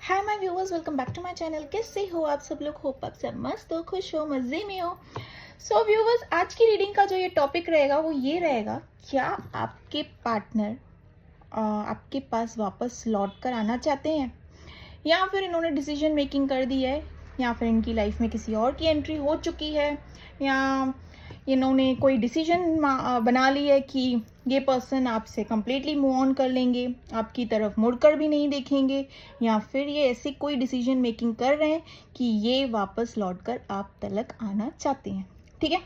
Hi my viewers, welcome back to my channel. कैसे हो आप सब लोग? होप आप सब मस्त हो, खुश हो, मज़े में हो। सो व्यूअर्स, आज की रीडिंग का जो ये टॉपिक रहेगा वो ये रहेगा, क्या आपके पार्टनर आपके पास वापस लौट कर आना चाहते हैं, या फिर इन्होंने डिसीजन मेकिंग कर दी है, या फिर इनकी लाइफ में किसी और की एंट्री हो चुकी है, या इन्होंने कोई डिसीजन बना ली है कि ये पर्सन आपसे कंप्लीटली मूव ऑन कर लेंगे, आपकी तरफ मुड़कर भी नहीं देखेंगे, या फिर ये ऐसी कोई डिसीजन मेकिंग कर रहे हैं कि ये वापस लौटकर आप तलक आना चाहते हैं। ठीक है,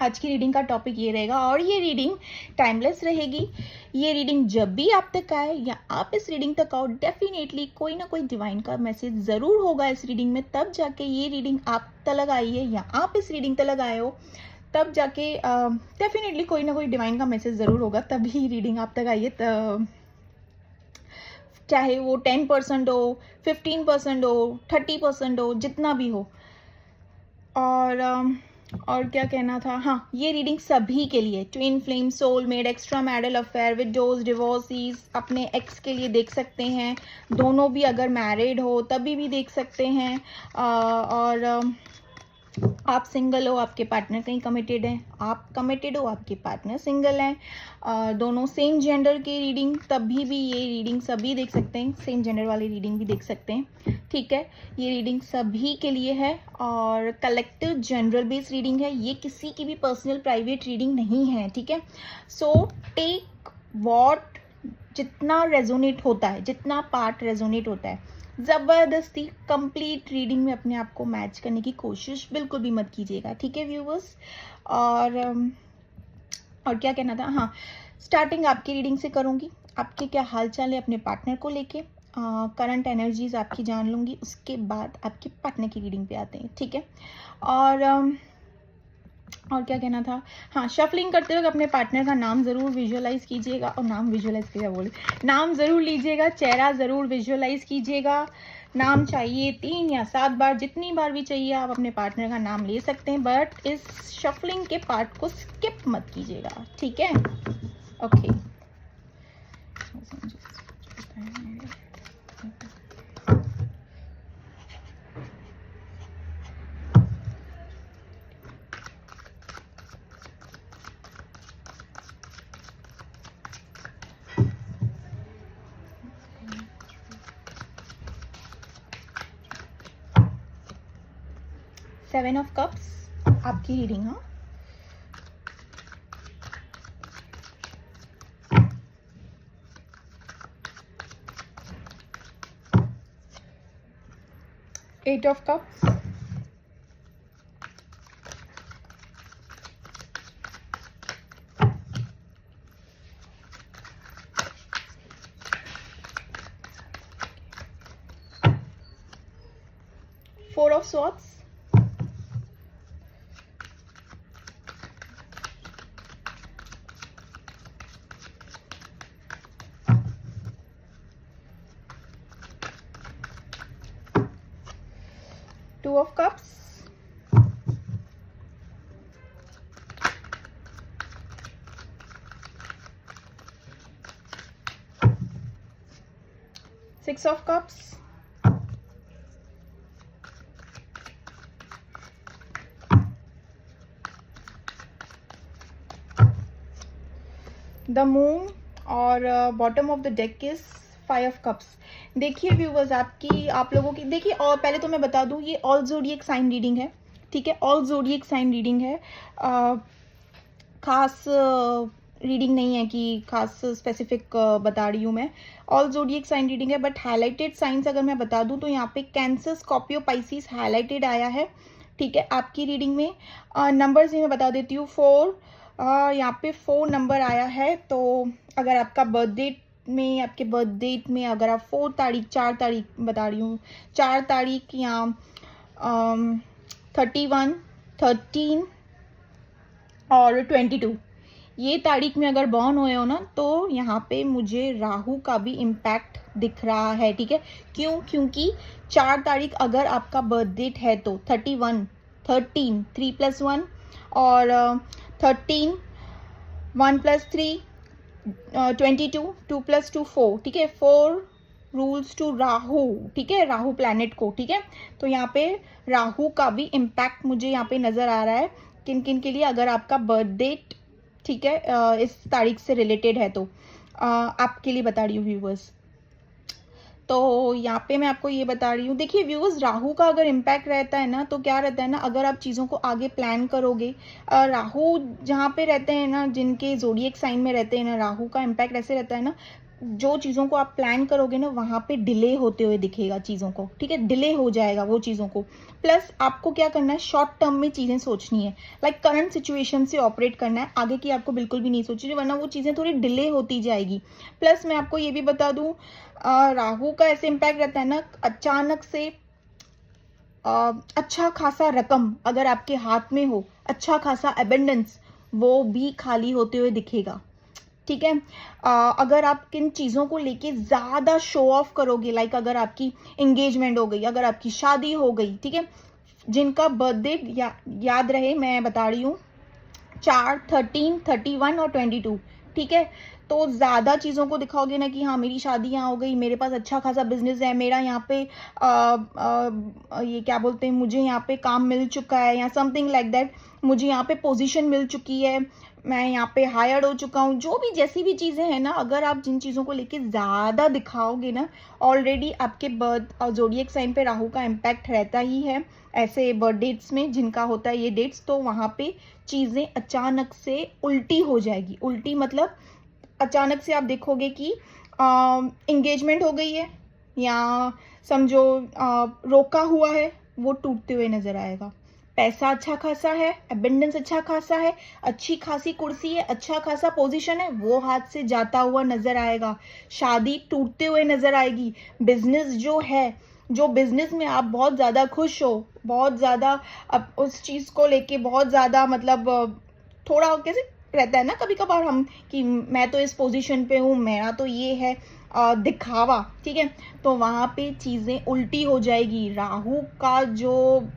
आज की रीडिंग का टॉपिक ये रहेगा और ये रीडिंग टाइमलेस रहेगी। ये रीडिंग जब भी आप तक आए या आप इस रीडिंग तक आओ, डेफिनेटली कोई ना कोई डिवाइन का मैसेज ज़रूर होगा इस रीडिंग में, तब जाके ये रीडिंग आप तक आई है या आप इस रीडिंग तक आए हो, तब जाके डेफिनेटली कोई ना कोई डिवाइन का मैसेज ज़रूर होगा, तभी रीडिंग आप तक आई है। चाहे वो 10% हो, 15% हो, 30% हो, जितना भी हो। और क्या कहना था, हाँ, ये रीडिंग सभी के लिए, twin flame, soulmate, extra marital affair, widows, divorcees, अपने एक्स के लिए देख सकते हैं। दोनों भी अगर मैरिड हो तभी भी देख सकते हैं। और आप सिंगल हो, आपके पार्टनर कहीं कमिटेड है, आप कमिटेड हो, आपके पार्टनर सिंगल हैं, दोनों सेम जेंडर की रीडिंग, तभी भी ये रीडिंग सभी देख सकते हैं। सेम जेंडर वाली रीडिंग भी देख सकते हैं। ठीक है, ये रीडिंग सभी के लिए है और कलेक्टिव जनरल बेस्ड रीडिंग है। ये किसी की भी पर्सनल प्राइवेट रीडिंग नहीं है। ठीक है, सो टेक वॉट जितना रेजोनेट होता है, जितना पार्ट रेजोनेट होता है। ज़बरदस्ती कंप्लीट रीडिंग में अपने आप को मैच करने की कोशिश बिल्कुल भी मत कीजिएगा। ठीक है व्यूवर्स, और क्या कहना था, हाँ, स्टार्टिंग आपकी रीडिंग से करूँगी। आपके क्या हाल चाल है अपने पार्टनर को लेके, करंट एनर्जीज आपकी जान लूँगी, उसके बाद आपके पार्टनर की रीडिंग पे आते हैं। ठीक है, और क्या कहना था, हाँ, शफलिंग करते वक्त अपने पार्टनर का नाम ज़रूर विजुअलाइज कीजिएगा, और नाम विजुअलाइज क्या बोले, नाम ज़रूर लीजिएगा, चेहरा ज़रूर विजुअलाइज कीजिएगा। नाम चाहिए 3 या 7 बार, जितनी बार भी चाहिए आप अपने पार्टनर का नाम ले सकते हैं, बट इस शफलिंग के पार्ट को स्किप मत कीजिएगा। ठीक है, ओके। 7 ऑफ कप्स आपकी रीडिंग, हाँ, eight of cups, four of swords, two of cups, six of cups, the moon, और bottom of the deck is 5 of cups. देखिए व्यूवर्स, आप लोगों की देखिए, और पहले तो मैं बता दूं, ये ऑल ज़ोडिएक साइन रीडिंग है। ठीक है, ऑल ज़ोडिएक साइन रीडिंग है, खास रीडिंग नहीं है कि खास स्पेसिफिक बता रही हूँ मैं। ऑल ज़ोडिएक साइन रीडिंग है, बट हाईलाइटेड साइंस अगर मैं बता दूं तो यहाँ पे कैंसर, स्कॉर्पियो, पाइसिस हाईलाइटेड आया है। ठीक है, आपकी रीडिंग में नंबर्स ही मैं बता देती हूँ। 4, यहाँ पे 4 नंबर आया है। तो अगर आपका बर्थडे में, आपके बर्थडे में अगर आप 4 तारीख, 4 तारीख बता रही हूँ, 4 तारीख या 31, 13 और 22, ये तारीख में अगर बॉर्न हुए हो ना, तो यहाँ पे मुझे राहु का भी इम्पैक्ट दिख रहा है। ठीक है, क्यों? क्योंकि 4 तारीख अगर आपका बर्थडे है तो 31, 13, 3 + 1, और 13, 1 + 3, 22, 2 + 2, 4। ठीक है, 4 रूल्स टू राहु, ठीक है, राहु प्लैनेट को, ठीक है। तो यहाँ पे राहु का भी इम्पैक्ट मुझे यहाँ पे नज़र आ रहा है किन किन के लिए, अगर आपका बर्थ डेट, ठीक है, इस तारीख से रिलेटेड है तो आपके लिए बता रही हूँ व्यूवर्स। तो यहाँ पे मैं आपको ये बता रही हूँ, देखिए व्यूअर्स, राहु का अगर इम्पैक्ट रहता है ना तो क्या रहता है ना, अगर आप चीज़ों को आगे प्लान करोगे, राहु जहाँ पे रहते हैं ना, जिनके ज़ोडिएक साइन में रहते हैं ना, राहु का इम्पैक्ट ऐसे रहता है ना, जो चीज़ों को आप प्लान करोगे ना वहाँ पे डिले होते हुए दिखेगा चीज़ों को, ठीक है, डिले हो जाएगा वो चीज़ों को। प्लस आपको क्या करना है, शॉर्ट टर्म में चीज़ें सोचनी है, लाइक करंट सिचुएशन से ऑपरेट करना है, आगे की आपको बिल्कुल भी नहीं सोचनी, वरना वो चीज़ें थोड़ी डिले होती जाएगी। प्लस मैं आपको ये भी बता दूँ, राहु का ऐसे इम्पैक्ट रहता है ना, अचानक से अच्छा खासा रकम अगर आपके हाथ में हो, अच्छा खासा एबेंडेंस, वो भी खाली होते हुए दिखेगा, ठीक है। अगर आप किन चीज़ों को लेके ज़्यादा शो ऑफ करोगे, लाइक अगर आपकी एंगेजमेंट हो गई, अगर आपकी शादी हो गई, ठीक है, जिनका बर्थडे याद रहे, मैं बता रही हूँ 4, 13, 31 और 22, ठीक है। तो ज़्यादा चीज़ों को दिखाओगे ना कि हाँ मेरी शादी यहाँ हो गई, मेरे पास अच्छा खासा बिजनेस है, मेरा यहाँ पे ये क्या बोलते हैं, मुझे यहाँ पे काम मिल चुका है या समथिंग लाइक दैट, मुझे यहाँ पे पोजीशन मिल चुकी है, मैं यहाँ पे हायर्ड हो चुका हूँ, जो भी जैसी भी चीज़ें हैं ना, अगर आप जिन चीज़ों को लेके ज़्यादा दिखाओगे ना, ऑलरेडी आपके बर्थ और ज़ोडिएक साइन पे राहु का इम्पैक्ट रहता ही है ऐसे बर्थ डेट्स में जिनका होता है ये डेट्स, तो वहाँ पे चीज़ें अचानक से उल्टी हो जाएगी। उल्टी मतलब अचानक से आप देखोगे कि एंगेजमेंट हो गई है या समझो रोका हुआ है, वो टूटते हुए नजर आएगा। पैसा अच्छा खासा है, एबेंडेंस अच्छा खासा है, अच्छी खासी कुर्सी है, अच्छा खासा पोजीशन है, वो हाथ से जाता हुआ नजर आएगा। शादी टूटते हुए नजर आएगी। बिजनेस जो है, जो बिजनेस में आप बहुत ज़्यादा खुश हो, बहुत ज़्यादा उस चीज़ को लेके बहुत ज़्यादा मतलब थोड़ा कैसे रहता है ना कभी कभार हम कि मैं तो इस पोजीशन पे हूँ, मेरा तो ये है, दिखावा, ठीक है, तो वहाँ पे चीज़ें उल्टी हो जाएगी। राहु का जो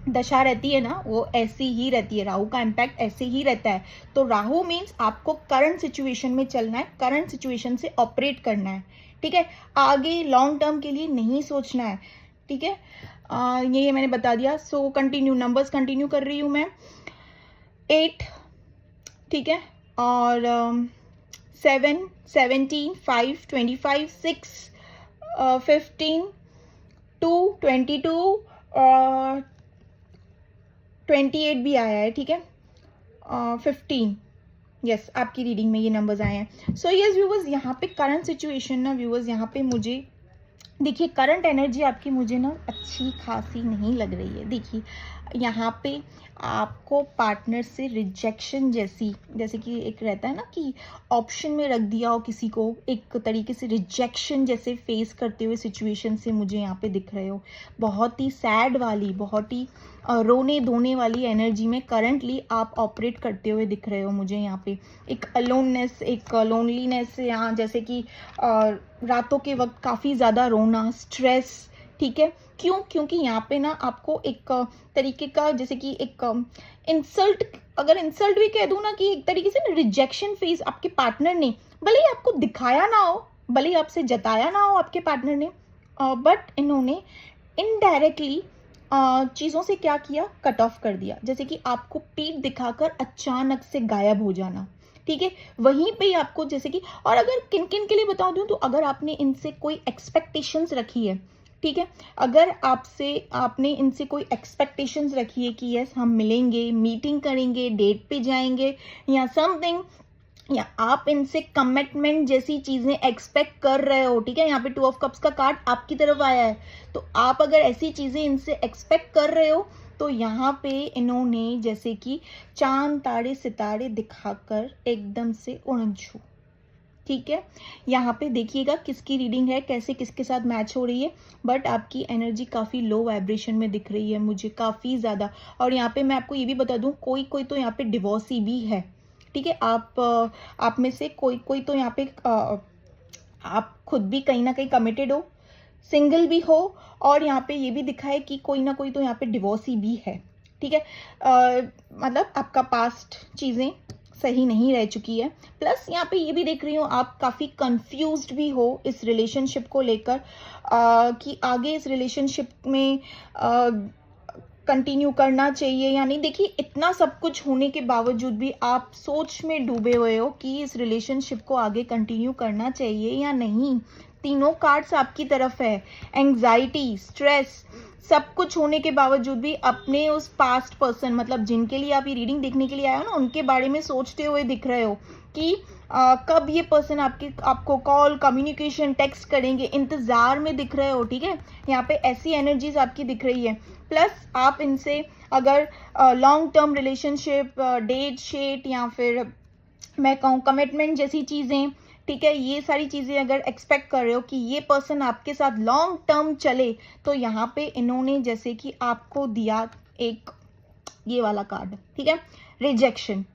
दशा रहती है ना वो ऐसी ही रहती है, राहु का इम्पैक्ट ऐसे ही रहता है। तो राहु मीन्स आपको करंट सिचुएशन में चलना है, करंट सिचुएशन से ऑपरेट करना है, ठीक है, आगे लॉन्ग टर्म के लिए नहीं सोचना है, ठीक है। ये मैंने बता दिया। सो कंटिन्यू, नंबर्स कंटिन्यू कर रही हूँ मैं। 8, ठीक है, और 7, 17, 5, 25, 6, 15, 2, 22 और 28 भी आया है, ठीक है, 15, यस, आपकी रीडिंग में ये नंबर्स आए हैं। सो यस व्यूवर्स, यहाँ पे करंट सिचुएशन ना व्यूवर्स, यहाँ पे मुझे देखिए करंट एनर्जी आपकी मुझे ना अच्छी खासी नहीं लग रही है। देखिए यहाँ पे आपको पार्टनर से रिजेक्शन जैसी, जैसे कि एक रहता है ना कि ऑप्शन में रख दिया हो किसी को, एक तरीके से रिजेक्शन जैसे फेस करते हुए सिचुएशन से मुझे यहाँ पे दिख रहे हो। बहुत ही सैड वाली, बहुत ही रोने धोने वाली एनर्जी में करंटली आप ऑपरेट करते हुए दिख रहे हो मुझे यहाँ पे। एक अलोननेस, एक लोनलीनेस, यहाँ जैसे कि रातों के वक्त काफ़ी ज़्यादा रोना, स्ट्रेस, ठीक है। क्यों? क्योंकि यहाँ पे ना आपको एक तरीके का जैसे कि एक इंसल्ट, अगर इंसल्ट भी कह दूँ ना, कि एक तरीके से ना रिजेक्शन फेस आपके पार्टनर ने, भले ही आपको दिखाया ना हो, भले ही आपसे जताया ना हो आपके पार्टनर ने, बट इन्होंने इनडायरेक्टली चीज़ों से क्या किया, कट ऑफ कर दिया। जैसे कि आपको पीठ दिखाकर अचानक से गायब हो जाना, ठीक है, वहीं पे ही आपको जैसे कि, और अगर किन किन के लिए बता दूं तो अगर आपने इनसे कोई एक्सपेक्टेशंस रखी है, ठीक है, अगर आपने इनसे कोई एक्सपेक्टेशंस रखी है कि यस हम मिलेंगे, मीटिंग करेंगे, डेट पे जाएंगे या समथिंग, या आप इनसे कमिटमेंट जैसी चीजें एक्सपेक्ट कर रहे हो, ठीक है, यहाँ पे 2 ऑफ कप्स का कार्ड आपकी तरफ आया है, तो आप अगर ऐसी चीजें इनसे एक्सपेक्ट कर रहे हो तो यहाँ पे इन्होंने जैसे कि चांद तारे सितारे दिखाकर एकदम से उड़न छू, ठीक है। यहाँ पे देखिएगा किसकी रीडिंग है, कैसे किसके साथ मैच हो रही है, बट आपकी एनर्जी काफ़ी लो वाइब्रेशन में दिख रही है मुझे, काफ़ी ज़्यादा। और यहाँ पे मैं आपको ये भी बता दूँ, कोई कोई तो यहाँ पे डिवोर्सी भी है, ठीक है, आप में से कोई कोई तो यहाँ पे आप खुद भी कहीं ना कहीं कमिटेड हो, सिंगल भी हो, और यहाँ पे ये भी दिखा है कि कोई ना कोई तो यहाँ पे डिवोर्सी भी है, ठीक है। मतलब आपका पास्ट चीज़ें सही नहीं रह चुकी है। प्लस यहाँ पे ये भी देख रही हूँ आप काफ़ी कंफ्यूज्ड भी हो इस रिलेशनशिप को लेकर, कि आगे इस रिलेशनशिप में कंटिन्यू करना चाहिए या नहीं। देखिए, इतना सब कुछ होने के बावजूद भी आप सोच में डूबे हुए हो कि इस रिलेशनशिप को आगे कंटिन्यू करना चाहिए या नहीं। तीनों कार्ड्स आपकी तरफ है। एंग्जाइटी, स्ट्रेस, सब कुछ होने के बावजूद भी अपने उस पास्ट पर्सन, मतलब जिनके लिए आप ये रीडिंग देखने के लिए आए हो ना, उनके बारे में सोचते हुए दिख रहे हो कि कब ये पर्सन आपको कॉल, कम्युनिकेशन, टेक्स्ट करेंगे, इंतज़ार में दिख रहे हो। ठीक है, यहाँ पे ऐसी एनर्जीज आपकी दिख रही है। प्लस आप इनसे अगर लॉन्ग टर्म रिलेशनशिप, डेट शेट या फिर मैं कहूँ कमिटमेंट जैसी चीज़ें, ठीक है, ये सारी चीज़ें अगर एक्सपेक्ट कर रहे हो कि ये पर्सन आपके साथ लॉन्ग टर्म चले, तो यहाँ पे इन्होंने जैसे कि आपको दिया एक ये वाला कार्ड, ठीक है, रिजेक्शन।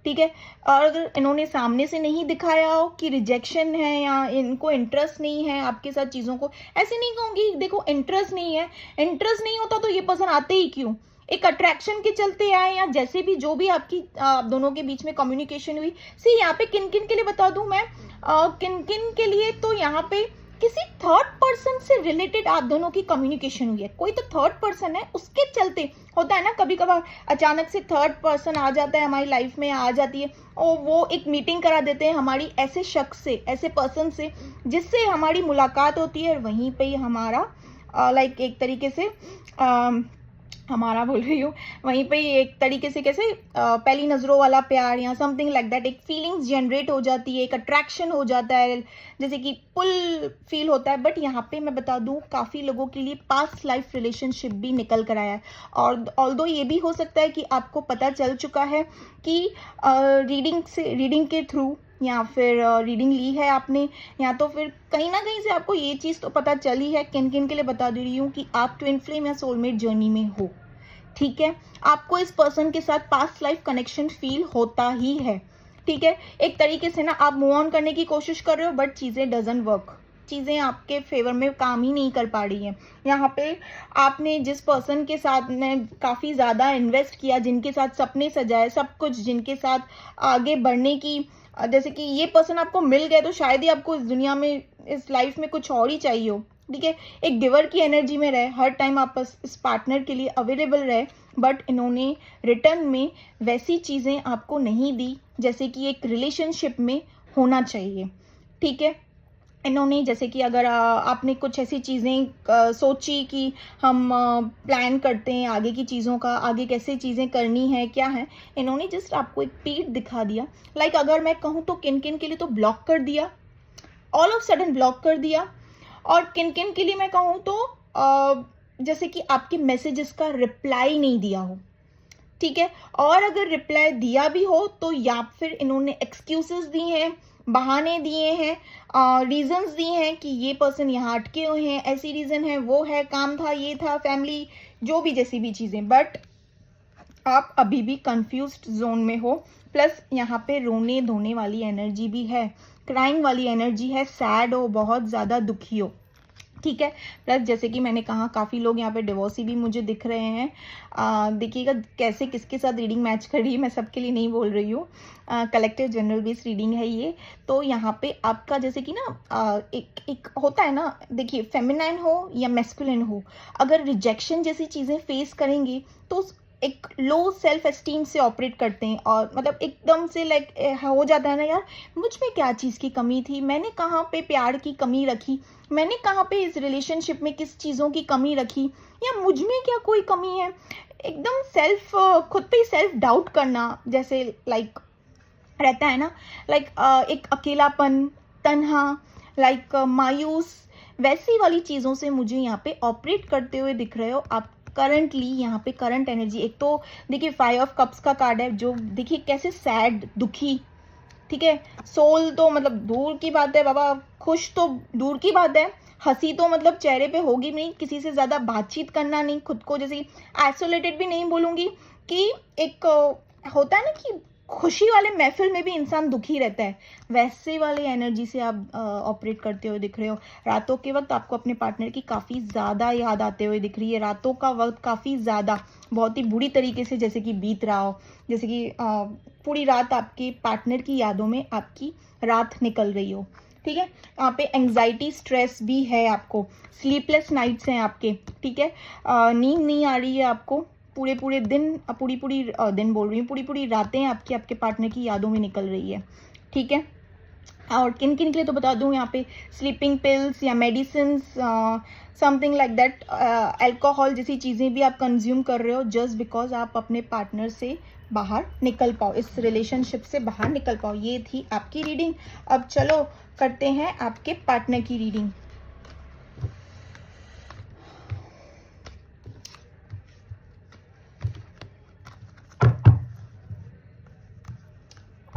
ठीक है, और अगर इन्होंने सामने से नहीं दिखाया हो कि रिजेक्शन है या इनको इंटरेस्ट नहीं है आपके साथ चीज़ों को, ऐसे नहीं कहूँगी देखो इंटरेस्ट नहीं है, इंटरेस्ट नहीं होता तो ये पर्सन आते ही क्यों, एक अट्रैक्शन के चलते आए या जैसे भी जो भी आपकी आप दोनों के बीच में कम्युनिकेशन हुई। सी यहाँ पे किन किन के लिए बता दूं मैं, किन किन के लिए, तो यहाँ पे किसी थर्ड पर्सन से रिलेटेड आप दोनों की कम्युनिकेशन हुई है। कोई तो थर्ड पर्सन है, उसके चलते होता है ना कभी कभार अचानक से थर्ड पर्सन आ जाता है हमारी लाइफ में, आ जाती है और वो एक मीटिंग करा देते हैं हमारी ऐसे शख्स से, ऐसे पर्सन से, जिससे हमारी मुलाकात होती है। और वहीं पे ही हमारा लाइक एक तरीके से हमारा बोल रही हूँ, वहीं पे एक तरीके से कैसे पहली नज़रों वाला प्यार या समथिंग लाइक दैट, एक फीलिंग्स जनरेट हो जाती है, एक अट्रैक्शन हो जाता है, जैसे कि पुल फील होता है। बट यहाँ पे मैं बता दूँ काफ़ी लोगों के लिए पास्ट लाइफ रिलेशनशिप भी निकल कर आया है। और ऑल्दो ये भी हो सकता है कि आपको पता चल चुका है कि रीडिंग के थ्रू या फिर रीडिंग ली है आपने, या तो फिर कहीं ना कहीं से आपको ये चीज़ तो पता चली है। किन किन के लिए बता दे रही हूँ कि आप ट्विन फ्लेम या सोलमेट जर्नी में हो। ठीक है, आपको इस पर्सन के साथ पास्ट लाइफ कनेक्शन फील होता ही है। ठीक है, एक तरीके से ना आप मूव ऑन करने की कोशिश कर रहे हो बट चीज़ें डजंट वर्क, चीज़ें आपके फेवर में काम ही नहीं कर पा रही हैं। यहाँ पे आपने जिस पर्सन के साथ ने काफ़ी ज़्यादा इन्वेस्ट किया, जिनके साथ सपने सजाए, सब कुछ, जिनके साथ आगे बढ़ने की, जैसे कि ये पर्सन आपको मिल गया तो शायद ही आपको इस दुनिया में, इस लाइफ में कुछ और ही चाहिए हो। ठीक है, एक गिवर की एनर्जी में रहे, हर टाइम आप इस पार्टनर के लिए अवेलेबल रहे, बट इन्होंने रिटर्न में वैसी चीज़ें आपको नहीं दी जैसे कि एक रिलेशनशिप में होना चाहिए। ठीक है, इन्होंने जैसे कि अगर आपने कुछ ऐसी चीज़ें सोची कि हम प्लान करते हैं आगे की चीज़ों का, आगे कैसे चीज़ें करनी है, क्या है, इन्होंने जस्ट आपको एक पीठ दिखा दिया। लाइक अगर मैं कहूँ तो किन किन के लिए तो ब्लॉक कर दिया, ऑल ऑफ सडन ब्लॉक कर दिया। और किन किन के लिए मैं कहूँ तो जैसे कि आपके मैसेजेस का रिप्लाई नहीं दिया हो। ठीक है, और अगर रिप्लाई दिया भी हो तो या फिर इन्होंने एक्सक्यूजेस दिए हैं, बहाने दिए हैं, रीजंस दिए हैं कि ये पर्सन यहाँ अटके हुए हैं, ऐसी रीज़न है, वो है, काम था, ये था, फैमिली, जो भी जैसी भी चीज़ें, बट आप अभी भी कंफ्यूज्ड जोन में हो। प्लस यहाँ पे रोने धोने वाली एनर्जी भी है, क्राइंग वाली एनर्जी है, सैड हो, बहुत ज़्यादा दुखी हो। ठीक है, प्लस जैसे कि मैंने कहा काफ़ी लोग यहाँ पे डिवोर्सी भी मुझे दिख रहे हैं। देखिएगा कैसे किसके साथ रीडिंग मैच कर रही है, मैं सबके लिए नहीं बोल रही हूँ, कलेक्टिव जनरल बेस्ड रीडिंग है ये। तो यहाँ पे आपका जैसे कि ना एक होता है ना, देखिए फेमिनाइन हो या मैस्कुलिन हो, अगर रिजेक्शन जैसी चीज़ें फेस करेंगे तो एक लो सेल्फ एस्टीम से ऑपरेट करते हैं, और मतलब एकदम से लाइक हो जाता है ना, यार मुझ में क्या चीज़ की कमी थी, मैंने कहाँ पे प्यार की कमी रखी, मैंने कहाँ पे इस रिलेशनशिप में किस चीज़ों की कमी रखी, या मुझ में क्या कोई कमी है। एकदम खुद पे सेल्फ डाउट करना जैसे लाइक रहता है ना, लाइक एक अकेलापन, तन्हा, लाइक मायूस, वैसी वाली चीज़ों से मुझे यहाँ पे ऑपरेट करते हुए दिख रहे हो आप करंटली। यहाँ पे करंट एनर्जी, एक तो देखिए 5 ऑफ कप्स का कार्ड है, जो देखिए कैसे सैड, दुखी। ठीक है, सोल तो मतलब दूर की बात है बाबा, खुश तो दूर की बात है, हंसी तो मतलब चेहरे पे होगी नहीं, किसी से ज़्यादा बातचीत करना नहीं, खुद को जैसे आइसोलेटेड भी नहीं बोलूँगी, कि एक होता है ना कि खुशी वाले महफिल में भी इंसान दुखी रहता है, वैसे वाले एनर्जी से आप ऑपरेट करते हुए दिख रहे हो। रातों के वक्त आपको अपने पार्टनर की काफ़ी ज़्यादा याद आते हुए दिख रही है। रातों का वक्त काफ़ी ज़्यादा बहुत ही बुरी तरीके से जैसे कि बीत रहा हो, जैसे कि पूरी रात आपके पार्टनर की यादों में आपकी रात निकल रही हो। ठीक है, यहाँ पे एंग्जाइटी स्ट्रेस भी है आपको, स्लीपलेस नाइट्स हैं आपके। ठीक है, नींद नहीं आ रही है आपको, पूरे पूरे दिन पूरी पूरी दिन बोल रही हूँ, पूरी पूरी रातें आपकी आपके पार्टनर की यादों में निकल रही है। ठीक है, और किन किन के लिए तो बता दूँ यहाँ पे, स्लीपिंग पिल्स या medicine, something like that, alcohol जैसी चीज़ें भी आप कंज्यूम कर रहे हो जस्ट बिकॉज आप अपने पार्टनर से बाहर निकल पाओ, इस रिलेशनशिप से बाहर निकल पाओ। ये थी आपकी रीडिंग। अब चलो करते हैं आपके पार्टनर की रीडिंग।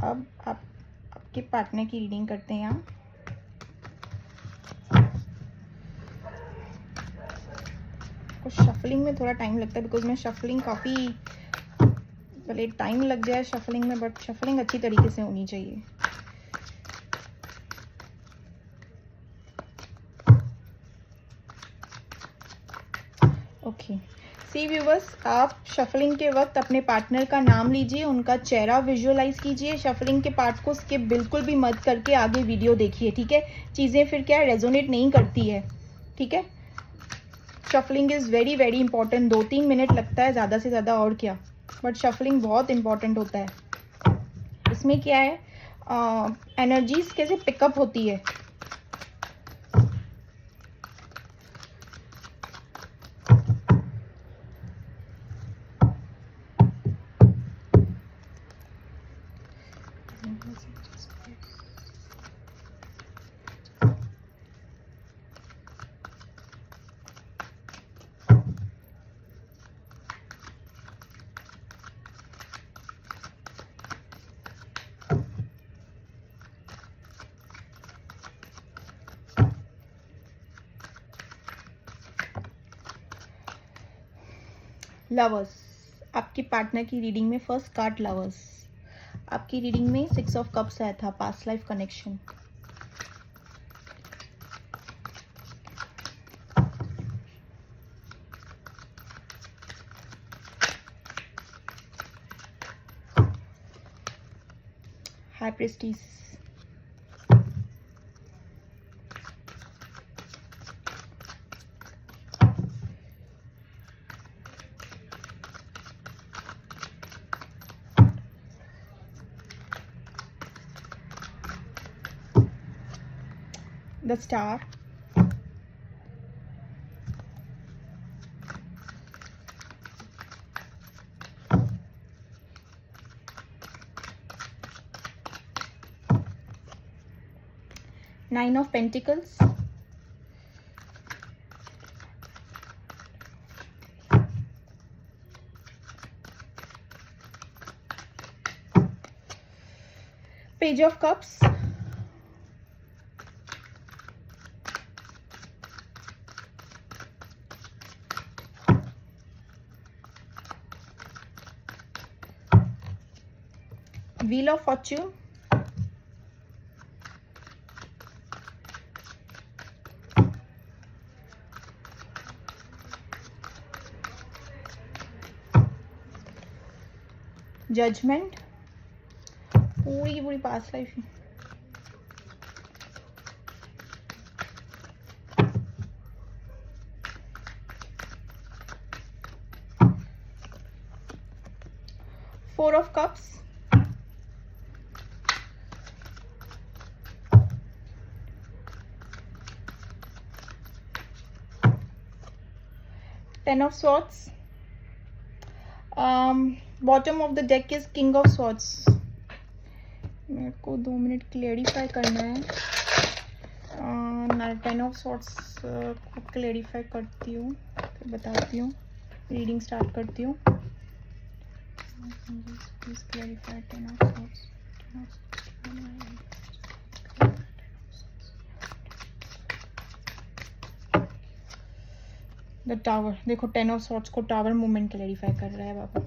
अब आप आपके पार्टनर की रीडिंग करते हैं यहाँ। कुछ शफलिंग में थोड़ा टाइम लगता है बिकॉज मैं शफलिंग काफ़ी, भले टाइम लग जाए शफलिंग में, बट शफलिंग अच्छी तरीके से होनी चाहिए। ओके, सी व्यूवर्स, आप शफलिंग के वक्त अपने पार्टनर का नाम लीजिए, उनका चेहरा विजुअलाइज कीजिए। शफलिंग के पार्ट को स्किप बिल्कुल भी मत करके आगे वीडियो देखिए। ठीक है, चीज़ें फिर क्या रेजोनेट नहीं करती है। ठीक है, shuffling is very very important. 2-3 minute लगता है ज़्यादा से ज़्यादा, और क्या, बट शफलिंग बहुत इंपॉर्टेंट होता है। इसमें क्या है, एनर्जीज कैसे पिकअप होती है। लवर्स, आपकी पार्टनर की रीडिंग में फर्स्ट कार्ड लवर्स। आपकी रीडिंग में 6 ऑफ कप्स आया था, past life connection. High priestess, the star, nine of pentacles, page of cups, wheel of fortune, judgement, पूरी की पूरी past life. Four of cups, ten of swords, bottom of the deck is king of swords. मेरे को 2 minute clarify करना है। 10 of swords को clarify करती हूँ, फिर बताती हूँ, रीडिंग स्टार्ट करती हूँ। Please clarify 10 of swords. The tower, देखो 10 ऑफ स्वॉर्ड्स को टावर मूवमेंट क्लेरिफाई कर रहा है बाबा,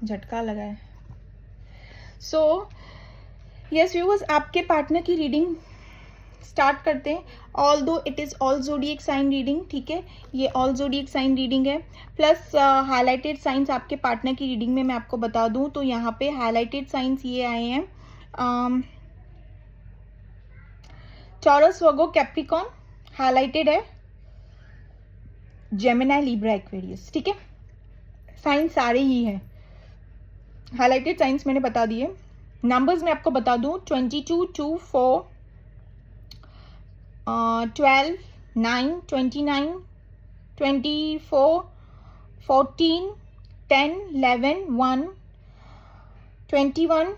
झटका लगा है। सो यस व्यूअर्स, आपके पार्टनर की रीडिंग स्टार्ट करते हैं. All though it is all zodiac sign reading, ठीक है, ये ऑल जोडिएक साइन रीडिंग है. प्लस हाईलाइटेड साइंस आपके पार्टनर की रीडिंग में मैं आपको बता दूं तो यहाँ पे हाईलाइटेड साइंस ये आए हैं. टॉरस, वर्गो, कैप्रिकॉर्न हाईलाइटेड है. जेमिनी, लिब्रा, एक्वेरियस, ठीक है, साइंस सारे ही हैं. हाईलाइटेड साइंस मैंने बता दिए. नंबर्स मैं आपको बता दूं 22, 2, 4, 12, 9, 29, 24, 14, 10, 11, 1, 21,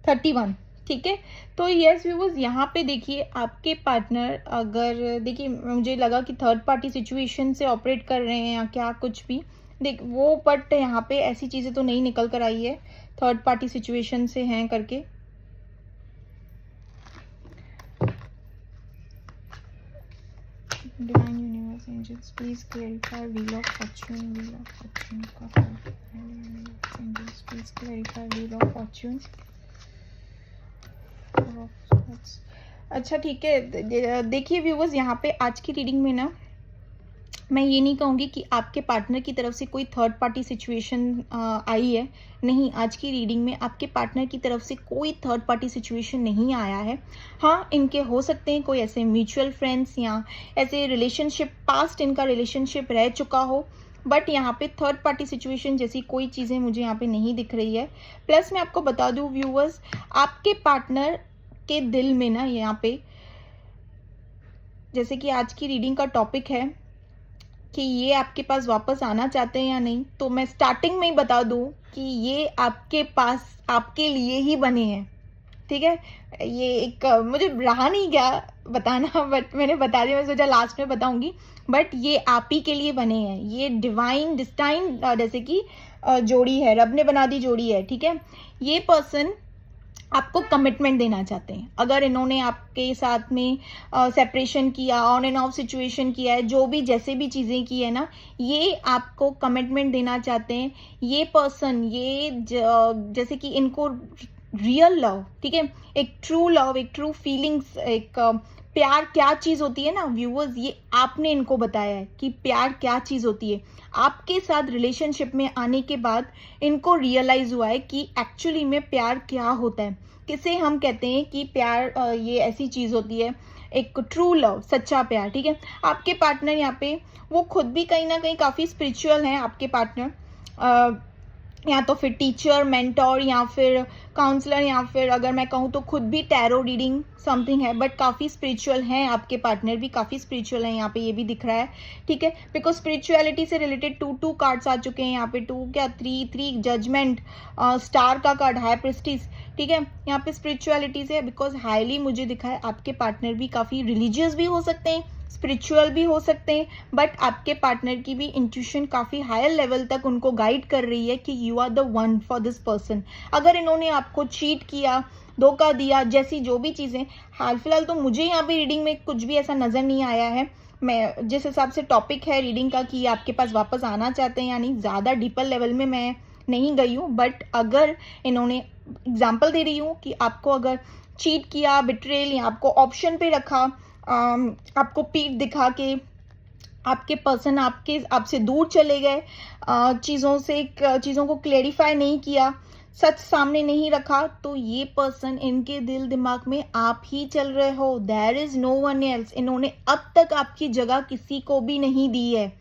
31, ठीक है. तो यस व्यूअर्स, यहाँ पे देखिए आपके पार्टनर, अगर देखिए मुझे लगा कि थर्ड पार्टी सिचुएशन से ऑपरेट कर रहे हैं या क्या कुछ भी देख वो, बट यहाँ पे ऐसी चीज़ें तो नहीं निकल कर आई है थर्ड पार्टी सिचुएशन से हैं करके. Divine universe, angels please clarify wheel of fortune. Wheel of fortune का angels please clarify wheel of fortune. अच्छा ठीक है. देखिए व्यूअर्स, यहाँ पे आज की रीडिंग में ना मैं ये नहीं कहूँगी कि आपके पार्टनर की तरफ से कोई थर्ड पार्टी सिचुएशन आई है. नहीं, आज की रीडिंग में आपके पार्टनर की तरफ से कोई थर्ड पार्टी सिचुएशन नहीं आया है. हाँ, इनके हो सकते हैं कोई ऐसे म्यूचुअल फ्रेंड्स या ऐसे रिलेशनशिप, पास्ट इनका रिलेशनशिप रह चुका हो, बट यहाँ पे थर्ड पार्टी सिचुएशन जैसी कोई चीज़ें मुझे यहाँ पे नहीं दिख रही है. प्लस मैं आपको बता दूँ व्यूअर्स, आपके पार्टनर के दिल में ना यहाँ पे, जैसे कि आज की रीडिंग का टॉपिक है कि ये आपके पास वापस आना चाहते हैं या नहीं, तो मैं स्टार्टिंग में ही बता दूं कि ये आपके पास आपके लिए ही बने हैं, ठीक है. ये एक मुझे रहा नहीं गया बताना, बट मैंने बता दिया. मैं सोचा लास्ट में बताऊंगी, बट ये आप ही के लिए बने हैं. ये डिवाइन डिस्टाइन जैसे कि जोड़ी है, रब ने बना दी जोड़ी है, ठीक है. ये पर्सन आपको कमिटमेंट देना चाहते हैं. अगर इन्होंने आपके साथ में सेपरेशन किया, ऑन एंड ऑफ सिचुएशन किया है, जो भी जैसे भी चीज़ें की है ना, ये आपको कमिटमेंट देना चाहते हैं. ये पर्सन, ये जैसे कि इनको रियल लव, ठीक है, एक ट्रू लव, एक ट्रू फीलिंग्स, एक प्यार क्या चीज़ होती है ना व्यूअर्स, ये आपने इनको बताया है कि प्यार क्या चीज़ होती है. आपके साथ रिलेशनशिप में आने के बाद इनको रियलाइज हुआ है कि एक्चुअली में प्यार क्या होता है, किसे हम कहते हैं कि प्यार ये ऐसी चीज़ होती है, एक ट्रू लव, सच्चा प्यार, ठीक है. आपके पार्टनर यहाँ पे वो खुद भी कहीं ना कहीं काफ़ी स्पिरिचुअल हैं. आपके पार्टनर या तो फिर टीचर, मेंटोर या फिर काउंसलर, या फिर अगर मैं कहूँ तो खुद भी टैरो रीडिंग समथिंग है, बट काफ़ी स्पिरिचुअल हैं. आपके पार्टनर भी काफ़ी स्पिरिचुअल हैं, यहाँ पे ये भी दिख रहा है, ठीक है. बिकॉज स्पिरिचुअलिटी से रिलेटेड 2 कार्ड्स आ चुके हैं यहाँ पे. 2 क्या 3 जजमेंट, स्टार का कार्ड, हाई प्रिस्टिस, ठीक है. यहाँ पे स्पिरिचुअलिटी से, बिकॉज हाईली मुझे दिखा है आपके पार्टनर भी काफ़ी रिलीजियस भी हो सकते हैं, स्पिरिचुअल भी हो सकते हैं, बट आपके पार्टनर की भी इंट्यूशन काफ़ी हायर लेवल तक उनको गाइड कर रही है कि you are the one for this person. अगर इन्होंने आपको चीट किया, धोखा दिया, जैसी जो भी चीज़ें, हाल फिलहाल तो मुझे यहाँ पे रीडिंग में कुछ भी ऐसा नज़र नहीं आया है. मैं जिस हिसाब से टॉपिक है रीडिंग का कि ये आपके पास वापस आना चाहते हैं या नहीं, ज़्यादा डीपर लेवल में मैं नहीं गई हूँ. बट अगर इन्होंने, एग्जाम्पल दे रही हूँ कि आपको अगर चीट किया, बिट्रेल, या आपको ऑप्शन पे रखा, आपको पीठ दिखा के आपके पर्सन आपसे दूर चले गए, चीज़ों को क्लेरिफाई नहीं किया, सच सामने नहीं रखा, तो ये पर्सन, इनके दिल दिमाग में आप ही चल रहे हो. There is no one else. इन्होंने अब तक आपकी जगह किसी को भी नहीं दी है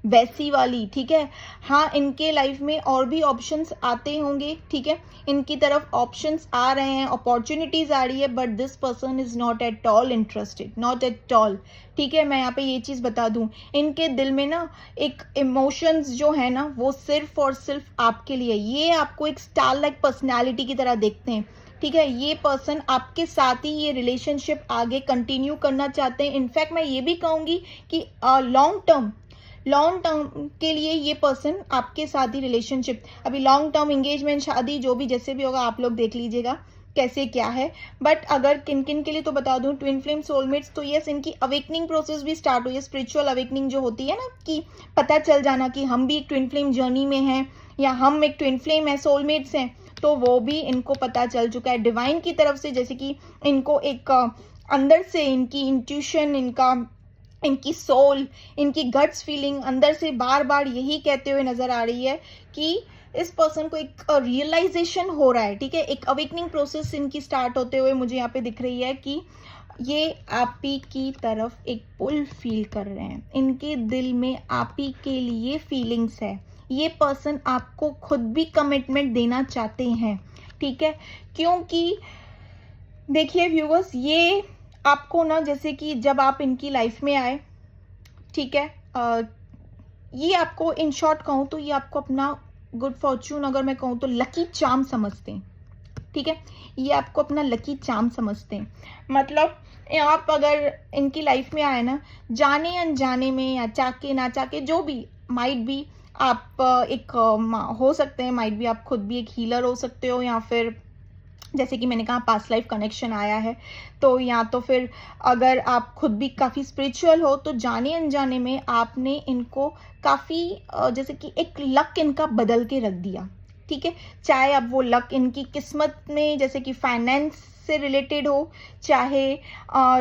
वैसी वाली, ठीक है. हाँ, इनके लाइफ में और भी ऑप्शंस आते होंगे, ठीक है, इनकी तरफ ऑप्शंस आ रहे हैं, अपॉर्चुनिटीज आ रही है, but this person is not at all interested, not at all, ठीक है. मैं यहाँ पे ये चीज़ बता दूँ, इनके दिल में ना एक इमोशंस जो है ना, वो सिर्फ और सिर्फ आपके लिए. ये आपको एक स्टार लाइक पर्सनैलिटी की तरह देखते हैं, ठीक है. ये पर्सन आपके साथ ही ये रिलेशनशिप आगे कंटिन्यू करना चाहते हैं. इनफैक्ट मैं ये भी कहूँगी कि लॉन्ग टर्म के लिए ये पर्सन आपके साथ ही रिलेशनशिप, अभी लॉन्ग टर्म एंगेजमेंट, शादी, जो भी जैसे भी होगा आप लोग देख लीजिएगा कैसे क्या है. बट अगर किन किन के लिए तो बता दूं, ट्विन फ्लेम, सोलमेट्स, तो यस, इनकी अवेकनिंग प्रोसेस भी स्टार्ट हुई है. स्पिरिचुअल अवेकनिंग जो होती है ना, कि पता चल जाना कि हम भी एक ट्विन फ्लेम जर्नी में हैं, या हम एक ट्विन फ्लेम है, सोलमेट्स हैं, तो वो भी इनको पता चल चुका है डिवाइन की तरफ से, जैसे कि इनको एक अंदर से इनकी इंट्यूशन, इनकी सोल, इनकी गट्स फीलिंग अंदर से बार बार यही कहते हुए नजर आ रही है कि इस पर्सन को एक रियलाइजेशन हो रहा है, ठीक है, एक अवेकनिंग प्रोसेस इनकी स्टार्ट होते हुए मुझे यहाँ पे दिख रही है कि ये आप ही की तरफ एक पुल फील कर रहे हैं, इनके दिल में आप ही के लिए फीलिंग्स है, ये पर्सन आपको खुद भी कमिटमेंट देना चाहते हैं, ठीक है, क्योंकि देखिए व्यूवर्स, ये आपको ना, जैसे कि जब आप इनकी लाइफ में आए, ठीक है, ये आपको इन शॉर्ट कहूँ तो ये आपको अपना गुड फॉर्च्यून, अगर मैं कहूँ तो लकी चार्म समझते हैं, ठीक है, ये आपको अपना लकी चार्म समझते हैं। मतलब आप अगर इनकी लाइफ में आए ना, जाने अनजाने में या चाके ना चाके, जो भी माइट बी, आप एक हो सकते हैं, माइट बी आप खुद भी एक हीलर हो सकते हो, या फिर जैसे कि मैंने कहा पास्ट लाइफ कनेक्शन आया है, तो या तो फिर अगर आप खुद भी काफ़ी स्पिरिचुअल हो, तो जाने अनजाने में आपने इनको काफ़ी जैसे कि एक लक इनका बदल के रख दिया, ठीक है, चाहे अब वो लक इनकी किस्मत में जैसे कि फाइनेंस से रिलेटेड हो, चाहे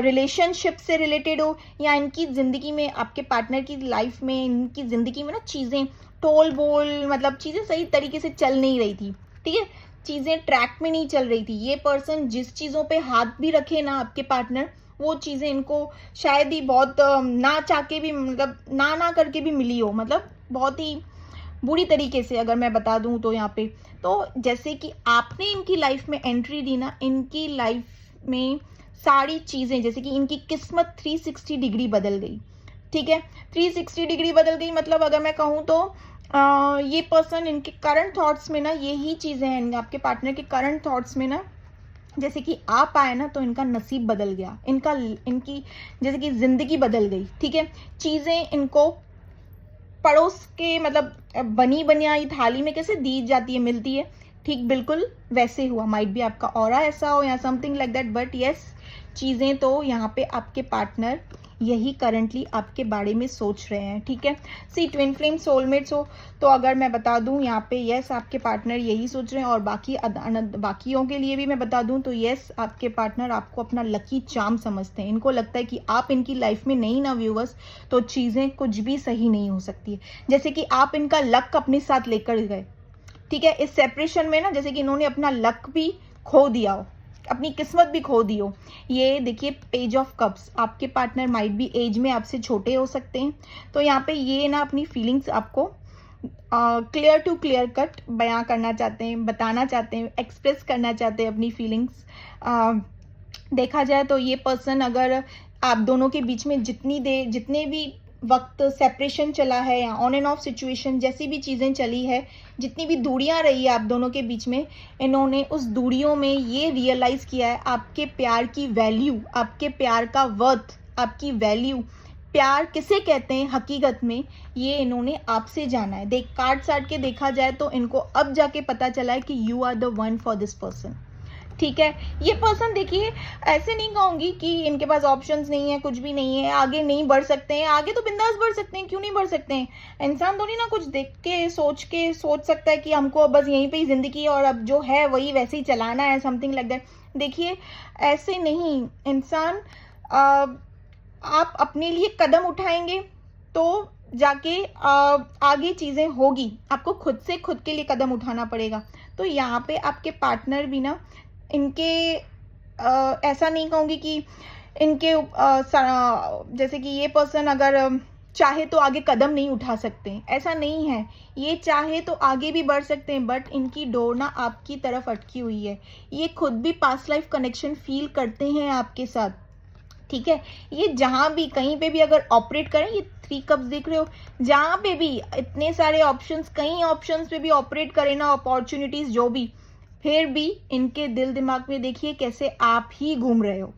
रिलेशनशिप से रिलेटेड हो, या इनकी ज़िंदगी में, आपके पार्टनर की लाइफ में, इनकी ज़िंदगी में ना चीज़ें टोल बोल, मतलब चीज़ें सही तरीके से चल नहीं रही थी, ठीक है, चीज़ें ट्रैक में नहीं चल रही थी, ये पर्सन जिस चीज़ों पे हाथ भी रखे ना आपके पार्टनर, वो चीज़ें इनको शायद ही बहुत ना चाह के भी, मतलब ना करके भी मिली हो, मतलब बहुत ही बुरी तरीके से अगर मैं बता दूं तो यहाँ पे, तो जैसे कि आपने इनकी लाइफ में एंट्री दी ना, इनकी लाइफ में सारी चीज़ें, जैसे कि इनकी किस्मत 360 डिग्री बदल गई, ठीक है, 360 डिग्री बदल गई। मतलब अगर मैं कहूँ तो ये पर्सन, इनके करंट थॉट्स में ना यही चीज़ें हैं, आपके पार्टनर के करंट थॉट्स में ना, जैसे कि आप आए ना तो इनका नसीब बदल गया, इनकी जैसे कि ज़िंदगी बदल गई, ठीक है, चीज़ें इनको पड़ोस के, मतलब बनी बनाई थाली में कैसे दी जाती है, मिलती है, ठीक बिल्कुल वैसे हुआ। माइट भी आपका ऑरा ऐसा हो या something like that, but yes, चीज़ें तो यहाँ पे आपके पार्टनर यही करंटली आपके बारे में सोच रहे हैं, ठीक है। सी ट्विन फ्लेम सोलमेट्स हो तो अगर मैं बता दूं यहाँ पे यस, आपके पार्टनर यही सोच रहे हैं, और बाकियों के लिए भी मैं बता दूं तो यस, आपके पार्टनर आपको अपना लकी चार्म समझते हैं, इनको लगता है कि आप इनकी लाइफ में नहीं ना व्यूवर्स, तो चीज़ें कुछ भी सही नहीं हो सकती है, जैसे कि आप इनका लक अपने साथ लेकर गए, ठीक है, इस सेपरेशन में ना, जैसे कि इन्होंने अपना लक भी खो दिया हो, अपनी किस्मत भी खो दी हो। ये देखिए पेज ऑफ कप्स, आपके पार्टनर माइट भी एज में आपसे छोटे हो सकते हैं, तो यहाँ पे ये ना अपनी फीलिंग्स आपको क्लियर टू क्लियर कट बयां करना चाहते हैं, बताना चाहते हैं, एक्सप्रेस करना चाहते हैं अपनी फीलिंग्स। देखा जाए तो ये पर्सन, अगर आप दोनों के बीच में जितने भी वक्त सेपरेशन चला है या ऑन एंड ऑफ सिचुएशन जैसी भी चीज़ें चली है, जितनी भी दूरियां रही है आप दोनों के बीच में, इन्होंने उस दूरियों में ये रियलाइज़ किया है आपके प्यार की वैल्यू, आपके प्यार का वर्थ, आपकी वैल्यू, प्यार किसे कहते हैं हकीकत में, ये इन्होंने आपसे जाना है। कार्ड साट के देखा जाए तो इनको अब जाके पता चला है कि you are the one for this person, ठीक है। ये पर्सन देखिए, ऐसे नहीं कहूंगी कि इनके पास ऑप्शंस नहीं है, कुछ भी नहीं है, आगे नहीं बढ़ सकते हैं, आगे तो बिंदास बढ़ सकते हैं, क्यों नहीं बढ़ सकते हैं। इंसान थोड़ी ना कुछ देख के सोच सकता है कि हमको बस यहीं पे ही जिंदगी और अब जो है वही वैसे ही चलाना है, समथिंग लाइक दैट। देखिए ऐसे नहीं, इंसान आप अपने लिए कदम उठाएंगे तो जाके आगे चीज़ें होगी, आपको खुद से खुद के लिए कदम उठाना पड़ेगा। तो यहाँ पे आपके पार्टनर भी ना, इनके ऐसा नहीं कहूँगी कि इनके जैसे कि ये पर्सन अगर चाहे तो आगे कदम नहीं उठा सकते, ऐसा नहीं है, ये चाहे तो आगे भी बढ़ सकते हैं, बट इनकी डोर ना आपकी तरफ अटकी हुई है। ये खुद भी पास्ट लाइफ कनेक्शन फील करते हैं आपके साथ, ठीक है। ये जहाँ भी कहीं पे भी अगर ऑपरेट करें, ये 3 कप्स देख रहे हो, जहाँ पे भी इतने सारे ऑप्शंस, कई ऑप्शंस पे भी ऑपरेट करें ना, अपॉर्चुनिटीज जो भी, फिर भी इनके दिल दिमाग में देखिए कैसे आप ही घूम रहे हो,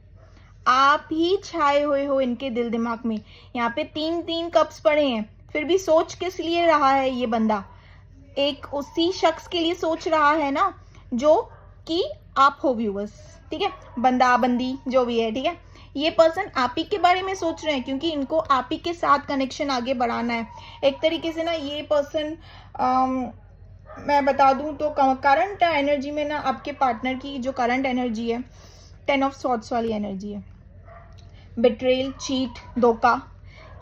आप ही छाए हुए हो इनके दिल दिमाग में। यहाँ पे 3 कप्स पड़े हैं, फिर भी सोच किस लिए रहा है ये बंदा, एक उसी शख्स के लिए सोच रहा है ना जो कि आप हो व्यूअर्स, ठीक है, बंदा बंदी जो भी है, ठीक है। ये पर्सन आप ही के बारे में सोच रहे हैं क्योंकि इनको आप ही के साथ कनेक्शन आगे बढ़ाना है। एक तरीके से ना ये पर्सन मैं बता दूं तो करंट एनर्जी में ना आपके पार्टनर की जो करंट एनर्जी है 10 ऑफ सॉर्ड्स वाली एनर्जी है। बिट्रेल, चीट, धोखा,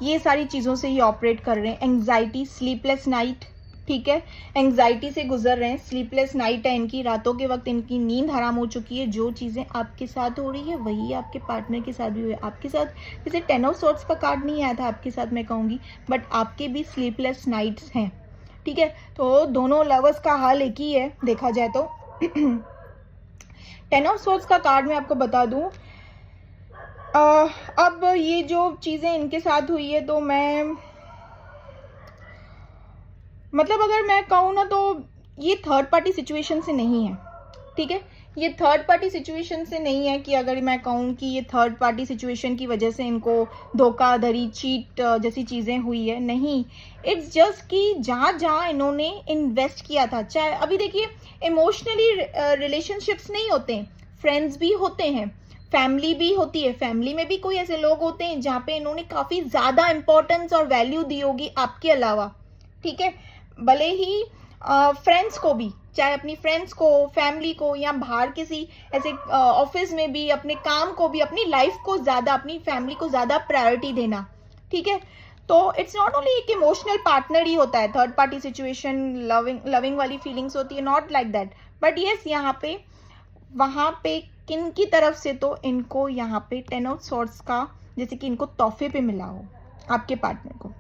ये सारी चीज़ों से ये ऑपरेट कर रहे हैं। एंग्जाइटी, स्लीपलेस नाइट, ठीक है, एंग्जाइटी से गुजर रहे हैं। स्लीपलेस नाइट है इनकी, रातों के वक्त इनकी नींद हराम हो चुकी है। जो चीज़ें आपके साथ हो रही है वही आपके पार्टनर के साथ भी हुई है। आपके साथ जैसे 10 ऑफ सॉर्ड्स का कार्ड नहीं आया था आपके साथ, मैं कहूँगी, बट आपके भी स्लीपलेस नाइट्स हैं, ठीक है। तो दोनों लवर्स का हाल एक ही है देखा जाए तो। 10 ऑफ सॉर्ड्स का कार्ड मैं आपको बता दूं, अब ये जो चीज़ें इनके साथ हुई है तो मैं मतलब अगर मैं कहूँ ना तो ये थर्ड पार्टी सिचुएशन से नहीं है, ठीक है। ये थर्ड पार्टी सिचुएशन से नहीं है कि अगर मैं कहूँ कि ये थर्ड पार्टी सिचुएशन की वजह से इनको धोखाधड़ी, चीट जैसी चीज़ें हुई है, नहीं। इट्स जस्ट कि जहाँ जहाँ इन्होंने इन्वेस्ट किया था, चाहे अभी देखिए इमोशनली रिलेशनशिप्स नहीं होते हैं, फ्रेंड्स भी होते हैं, फैमिली भी होती है। फैमिली में भी कोई ऐसे लोग होते हैं जहाँ पे इन्होंने काफ़ी ज़्यादा इंपॉर्टेंस और वैल्यू दी होगी आपके अलावा, ठीक है। भले ही फ्रेंड्स को भी, चाहे अपनी फ्रेंड्स को, फैमिली को, या बाहर किसी ऐसे ऑफिस में भी अपने काम को भी, अपनी लाइफ को ज़्यादा, अपनी फैमिली को ज़्यादा प्रायोरिटी देना, ठीक है। तो इट्स नॉट ओनली एक इमोशनल पार्टनर ही होता है, थर्ड पार्टी सिचुएशन लविंग वाली फीलिंग्स होती है, not like that. But yes, यहाँ पे वहाँ पे किन की तरफ से तो इनको यहाँ पे 10 ऑफ सॉर्ड्स का जैसे कि इनको तोहफे पे मिला हो आपके पार्टनर को,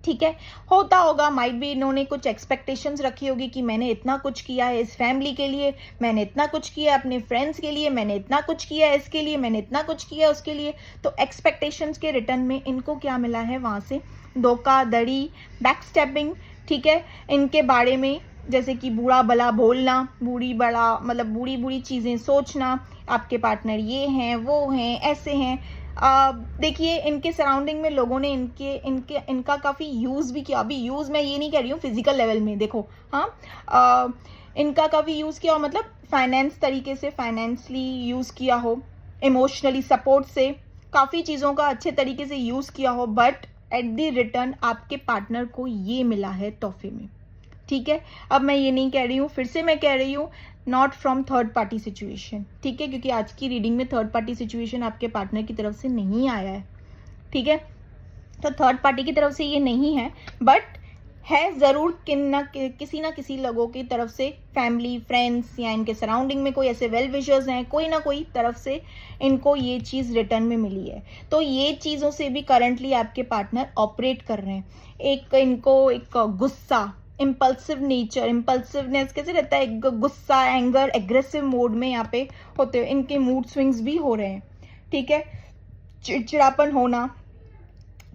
ठीक है। होता होगा, माइट भी इन्होंने कुछ एक्सपेक्टेशंस रखी होगी कि मैंने इतना कुछ किया है इस फैमिली के लिए, मैंने इतना कुछ किया है अपने फ्रेंड्स के लिए, मैंने इतना कुछ किया है इसके लिए, मैंने इतना कुछ किया है उसके लिए। तो एक्सपेक्टेशंस के रिटर्न में इनको क्या मिला है वहाँ से? धोखाधड़ी, बैकस्टेपिंग, ठीक है। इनके बारे में जैसे कि बुरा भला बोलना, बुरी बड़ा मतलब बुरी बुरी चीज़ें सोचना, आपके पार्टनर ये हैं वो हैं ऐसे हैं। देखिए इनके सराउंडिंग में लोगों ने इनका काफ़ी यूज़ भी किया। अभी यूज़ मैं ये नहीं कह रही हूँ फिजिकल लेवल में, देखो, हाँ, इनका काफ़ी यूज़ किया हो, मतलब फाइनेंस तरीके से, फाइनेंशली यूज़ किया हो, इमोशनली सपोर्ट से काफ़ी चीज़ों का अच्छे तरीके से यूज़ किया हो। बट एट द रिटर्न आपके पार्टनर को ये मिला है तोहफे में, ठीक है। अब मैं ये नहीं कह रही हूँ, फिर से मैं कह रही हूँ, not from third party situation, ठीक है, क्योंकि आज की रीडिंग में थर्ड पार्टी सिचुएशन आपके पार्टनर की तरफ से नहीं आया है, ठीक है। तो थर्ड पार्टी की तरफ से ये नहीं है, बट है ज़रूर किसी ना किसी लोगों की तरफ से, फैमिली, फ्रेंड्स, या इनके सराउंडिंग में कोई ऐसे वेल विशर्स हैं, कोई ना कोई तरफ से इनको ये चीज़ रिटर्न में मिली है। तो ये चीज़ों से भी करंटली आपके पार्टनर ऑपरेट कर रहे हैं। इनको एक गुस्सा, इम्पल्सिव नेचर, इम्पल्सिवनेस कैसे रहता है, गुस्सा, एंगर, एग्रेसिव मोड में यहाँ पे होते हुए इनके मूड स्विंग्स भी हो रहे हैं, ठीक है। चिड़चिड़ापन होना,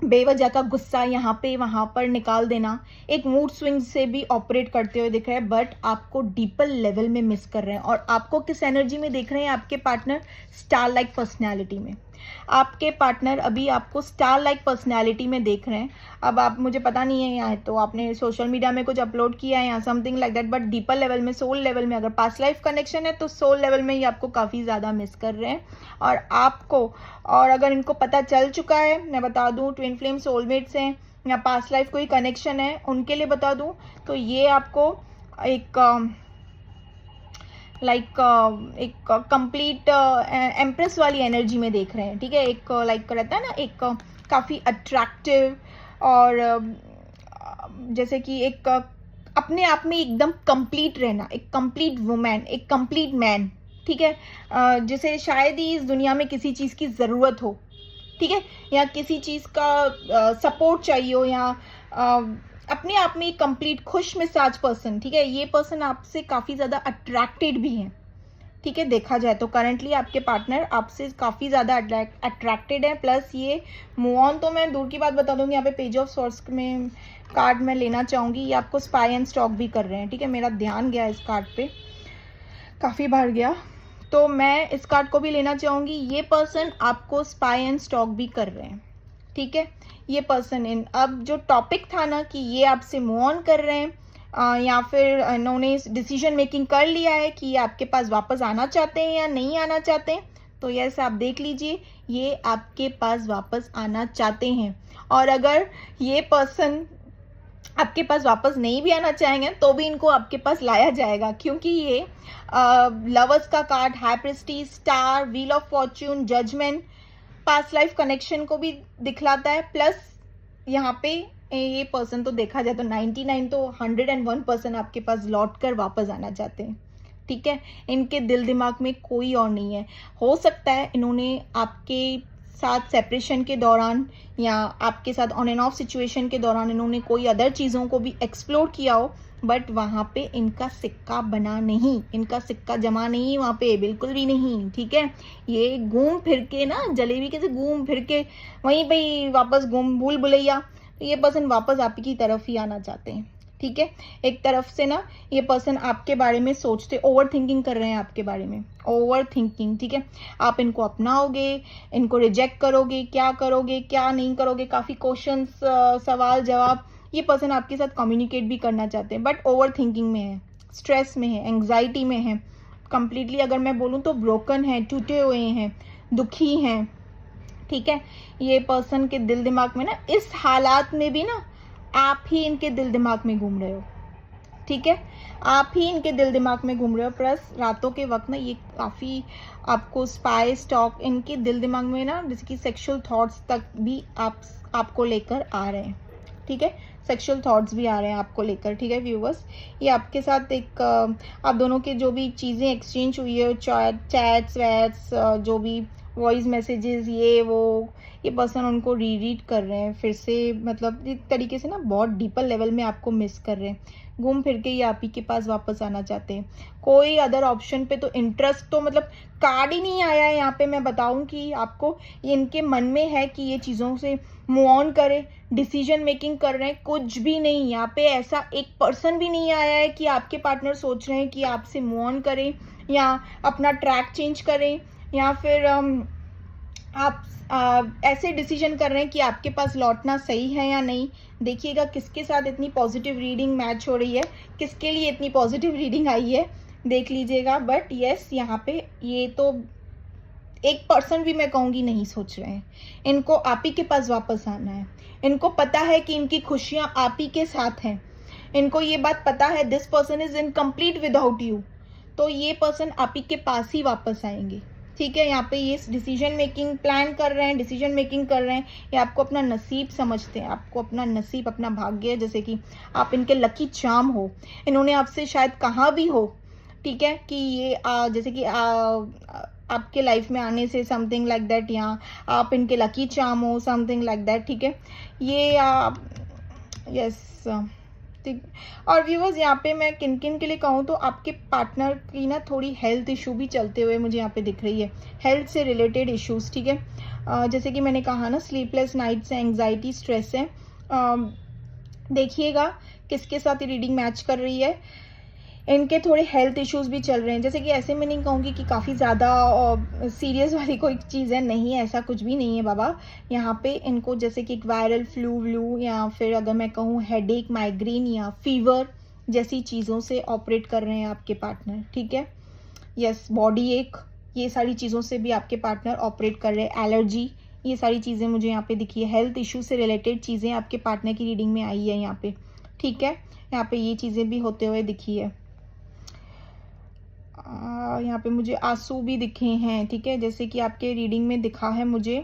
बेवजह का गुस्सा यहाँ पे वहाँ पर निकाल देना, एक मूड स्विंग से भी ऑपरेट करते हुए दिख रहे हैं। बट आपको डीपर लेवल में मिस कर रहे हैं। और आपको किस एनर्जी में देख रहे हैं आपके पार्टनर? स्टार लाइक पर्सनैलिटी में। आपके पार्टनर अभी आपको स्टार लाइक पर्सनैलिटी में देख रहे हैं। अब आप, मुझे पता नहीं है यहाँ तो आपने सोशल मीडिया में कुछ अपलोड किया है या something like that, but deeper level में, सोल लेवल में, अगर पास्ट लाइफ कनेक्शन है तो सोल लेवल में ये आपको काफ़ी ज़्यादा मिस कर रहे हैं। और आपको, और अगर इनको पता चल चुका है, मैं बता दूँ, ट्विन फ्लेम सोलमेट्स हैं या पास्ट लाइफ कोई कनेक्शन है, उनके लिए बता दूँ तो ये आपको एक एक कंप्लीट एम्प्रेस वाली एनर्जी में देख रहे हैं, ठीक है। एक रहता है ना, एक काफ़ी अट्रैक्टिव और जैसे कि एक अपने आप में एकदम कंप्लीट रहना, एक कंप्लीट वुमेन, एक कंप्लीट मैन, ठीक है। जैसे शायद ही इस दुनिया में किसी चीज़ की ज़रूरत हो, ठीक है, या किसी चीज़ का सपोर्ट चाहिए हो, या अपने आप में कंप्लीट खुश मिजाज पर्सन, ठीक है। ये पर्सन आपसे काफ़ी ज़्यादा अट्रैक्टेड भी हैं, ठीक है। देखा जाए तो करंटली आपके पार्टनर आपसे काफ़ी ज़्यादा अट्रैक्टेड है। प्लस ये मूव ऑन तो मैं दूर की बात बता दूंगी, यहाँ पे पेज ऑफ सॉर्ड्स में कार्ड मैं लेना चाहूँगी, ये आपको स्पाई एंड स्टॉक भी कर रहे हैं, ठीक है। मेरा ध्यान गया इस कार्ड पे, काफ़ी बार गया, तो मैं इस कार्ड को भी लेना चाहूँगी। ये पर्सन आपको स्पाई एंड स्टॉक भी कर रहे हैं, ठीक है। ये पर्सन इन, अब जो टॉपिक था ना कि ये आपसे मूव ऑन कर रहे हैं या फिर इन्होंने डिसीजन मेकिंग कर लिया है कि ये आपके पास वापस आना चाहते हैं या नहीं आना चाहते हैं, तो यस आप देख लीजिए, ये आपके पास वापस आना चाहते हैं। और अगर ये पर्सन आपके पास वापस नहीं भी आना चाहेंगे तो भी इनको आपके पास लाया जाएगा, क्योंकि ये लवर्स का card, high priestess, star, wheel of fortune, judgement, past life connection को भी दिखलाता है। प्लस यहाँ पे ये पर्सन तो देखा जाए तो 99 तो 101% आपके पास लौट कर वापस आना चाहते हैं, ठीक है। इनके दिल दिमाग में कोई और नहीं है। हो सकता है इन्होंने आपके साथ सेपरेशन के दौरान या आपके साथ ऑन एंड ऑफ सिचुएशन के दौरान इन्होंने कोई अदर चीज़ों को भी एक्सप्लोर किया हो, बट वहाँ पे इनका सिक्का बना नहीं, इनका सिक्का जमा नहीं वहाँ पे, बिल्कुल भी नहीं, ठीक है। ये घूम फिर के ना, जलेबी कैसे घूम फिर के वहीं पे ही वापस घूम भूल भुलैया, तो ये पर्सन वापस आप की तरफ ही आना चाहते हैं, ठीक है। एक तरफ से ना ये पर्सन आपके बारे में सोचते, ओवर थिंकिंग कर रहे हैं आपके बारे में, ओवर थिंकिंग, ठीक है। आप इनको अपनाओगे, इनको रिजेक्ट करोगे, क्या करोगे क्या नहीं करोगे, काफ़ी क्वेश्चंस, सवाल जवाब, ये पर्सन आपके साथ कम्युनिकेट भी करना चाहते हैं, बट ओवर थिंकिंग में है, स्ट्रेस में है, एंग्जाइटी में है, कंप्लीटली अगर मैं बोलूँ तो ब्रोकन है, टूटे हुए हैं, दुखी हैं, ठीक है। ये पर्सन के दिल दिमाग में ना, इस हालात में भी ना आप ही इनके दिल दिमाग में घूम रहे हो, ठीक है। आप ही इनके दिल दिमाग में घूम रहे हो। प्लस रातों के वक्त ना ये काफ़ी आपको स्पाई स्टॉक, इनके दिल दिमाग में ना जैसे कि सेक्सुअल थॉट्स तक भी आपको लेकर आ रहे हैं, ठीक है। सेक्सुअल थॉट्स भी आ रहे हैं आपको लेकर, ठीक है व्यूवर्स। ये आपके साथ एक आप दोनों के जो भी चीज़ें एक्सचेंज हुई है, चैट्स वैट्स, जो भी वॉइस मैसेजेस, ये वो, ये पर्सन उनको रीड कर रहे हैं फिर से, मतलब एक तरीके से ना बहुत डीपर लेवल में आपको मिस कर रहे हैं। घूम फिर के ये आप ही के पास वापस आना चाहते हैं। कोई अदर ऑप्शन पे तो इंटरेस्ट तो मतलब कार्ड ही नहीं आया है यहाँ पे। मैं बताऊँ कि आपको ये इनके मन में है कि ये चीज़ों से मूव ऑन करे, डिसीजन मेकिंग कर रहे हैं, कुछ भी नहीं। यहाँ पे ऐसा एक पर्सन भी नहीं आया है कि आपके पार्टनर सोच रहे हैं कि आपसे मूव ऑन करें या अपना ट्रैक चेंज करें, या फिर आप ऐसे डिसीजन कर रहे हैं कि आपके पास लौटना सही है या नहीं। देखिएगा किसके साथ इतनी पॉजिटिव रीडिंग मैच हो रही है, किसके लिए इतनी पॉजिटिव रीडिंग आई है, देख लीजिएगा। बट यस, यहाँ पे ये तो एक पर्सन भी मैं कहूँगी नहीं सोच रहे हैं। इनको आप ही के पास वापस आना है। इनको पता है कि इनकी खुशियाँ आप ही के साथ हैं। इनको ये बात पता है this person is incomplete without you, तो ये पर्सन आप ही के पास ही वापस आएंगे, ठीक है। यहाँ पे ये डिसीजन मेकिंग प्लान कर रहे हैं, डिसीजन मेकिंग कर रहे हैं, ये आपको अपना नसीब समझते हैं, आपको अपना नसीब, अपना भाग्य, जैसे कि आप इनके लकी चार्म हो। इन्होंने आपसे शायद कहा भी हो, ठीक है, कि ये जैसे कि आपके लाइफ में आने से समथिंग लाइक दैट, या आप इनके लकी चार्म हो, समथिंग लाइक दैट, ठीक है। ये यस, ठीक। और व्यूवर्स, यहाँ पे मैं किन किन के लिए कहूँ तो आपके पार्टनर की ना थोड़ी हेल्थ इशू भी चलते हुए मुझे यहाँ पे दिख रही है, हेल्थ से रिलेटेड इश्यूज, ठीक है। जैसे कि मैंने कहा ना, स्लीपलेस नाइट्स है, एंग्जाइटी, स्ट्रेस है। देखिएगा किसके साथ ये रीडिंग मैच कर रही है। इनके थोड़े हेल्थ इश्यूज भी चल रहे हैं, जैसे कि ऐसे मैं नहीं कहूँगी कि काफ़ी ज़्यादा सीरियस वाली कोई चीज़ है, नहीं, ऐसा कुछ भी नहीं है बाबा। यहाँ पे इनको जैसे कि एक वायरल फ्लू या फिर अगर मैं कहूँ हेडेक, माइग्रेन या फीवर जैसी चीज़ों से ऑपरेट कर रहे हैं आपके पार्टनर, ठीक है। यस, बॉडी एक, ये सारी चीज़ों से भी आपके पार्टनर ऑपरेट कर रहे हैं। एलर्जी, ये सारी चीज़ें मुझे यहाँ पे दिखी है। हेल्थ इशू से रिलेटेड चीज़ें आपके पार्टनर की रीडिंग में आई है यहाँ पे, ठीक है। यहाँ पे ये चीज़ें भी होते हुए दिखी है। यहाँ पे मुझे आंसू भी दिखे हैं, ठीक है, जैसे कि आपके रीडिंग में दिखा है मुझे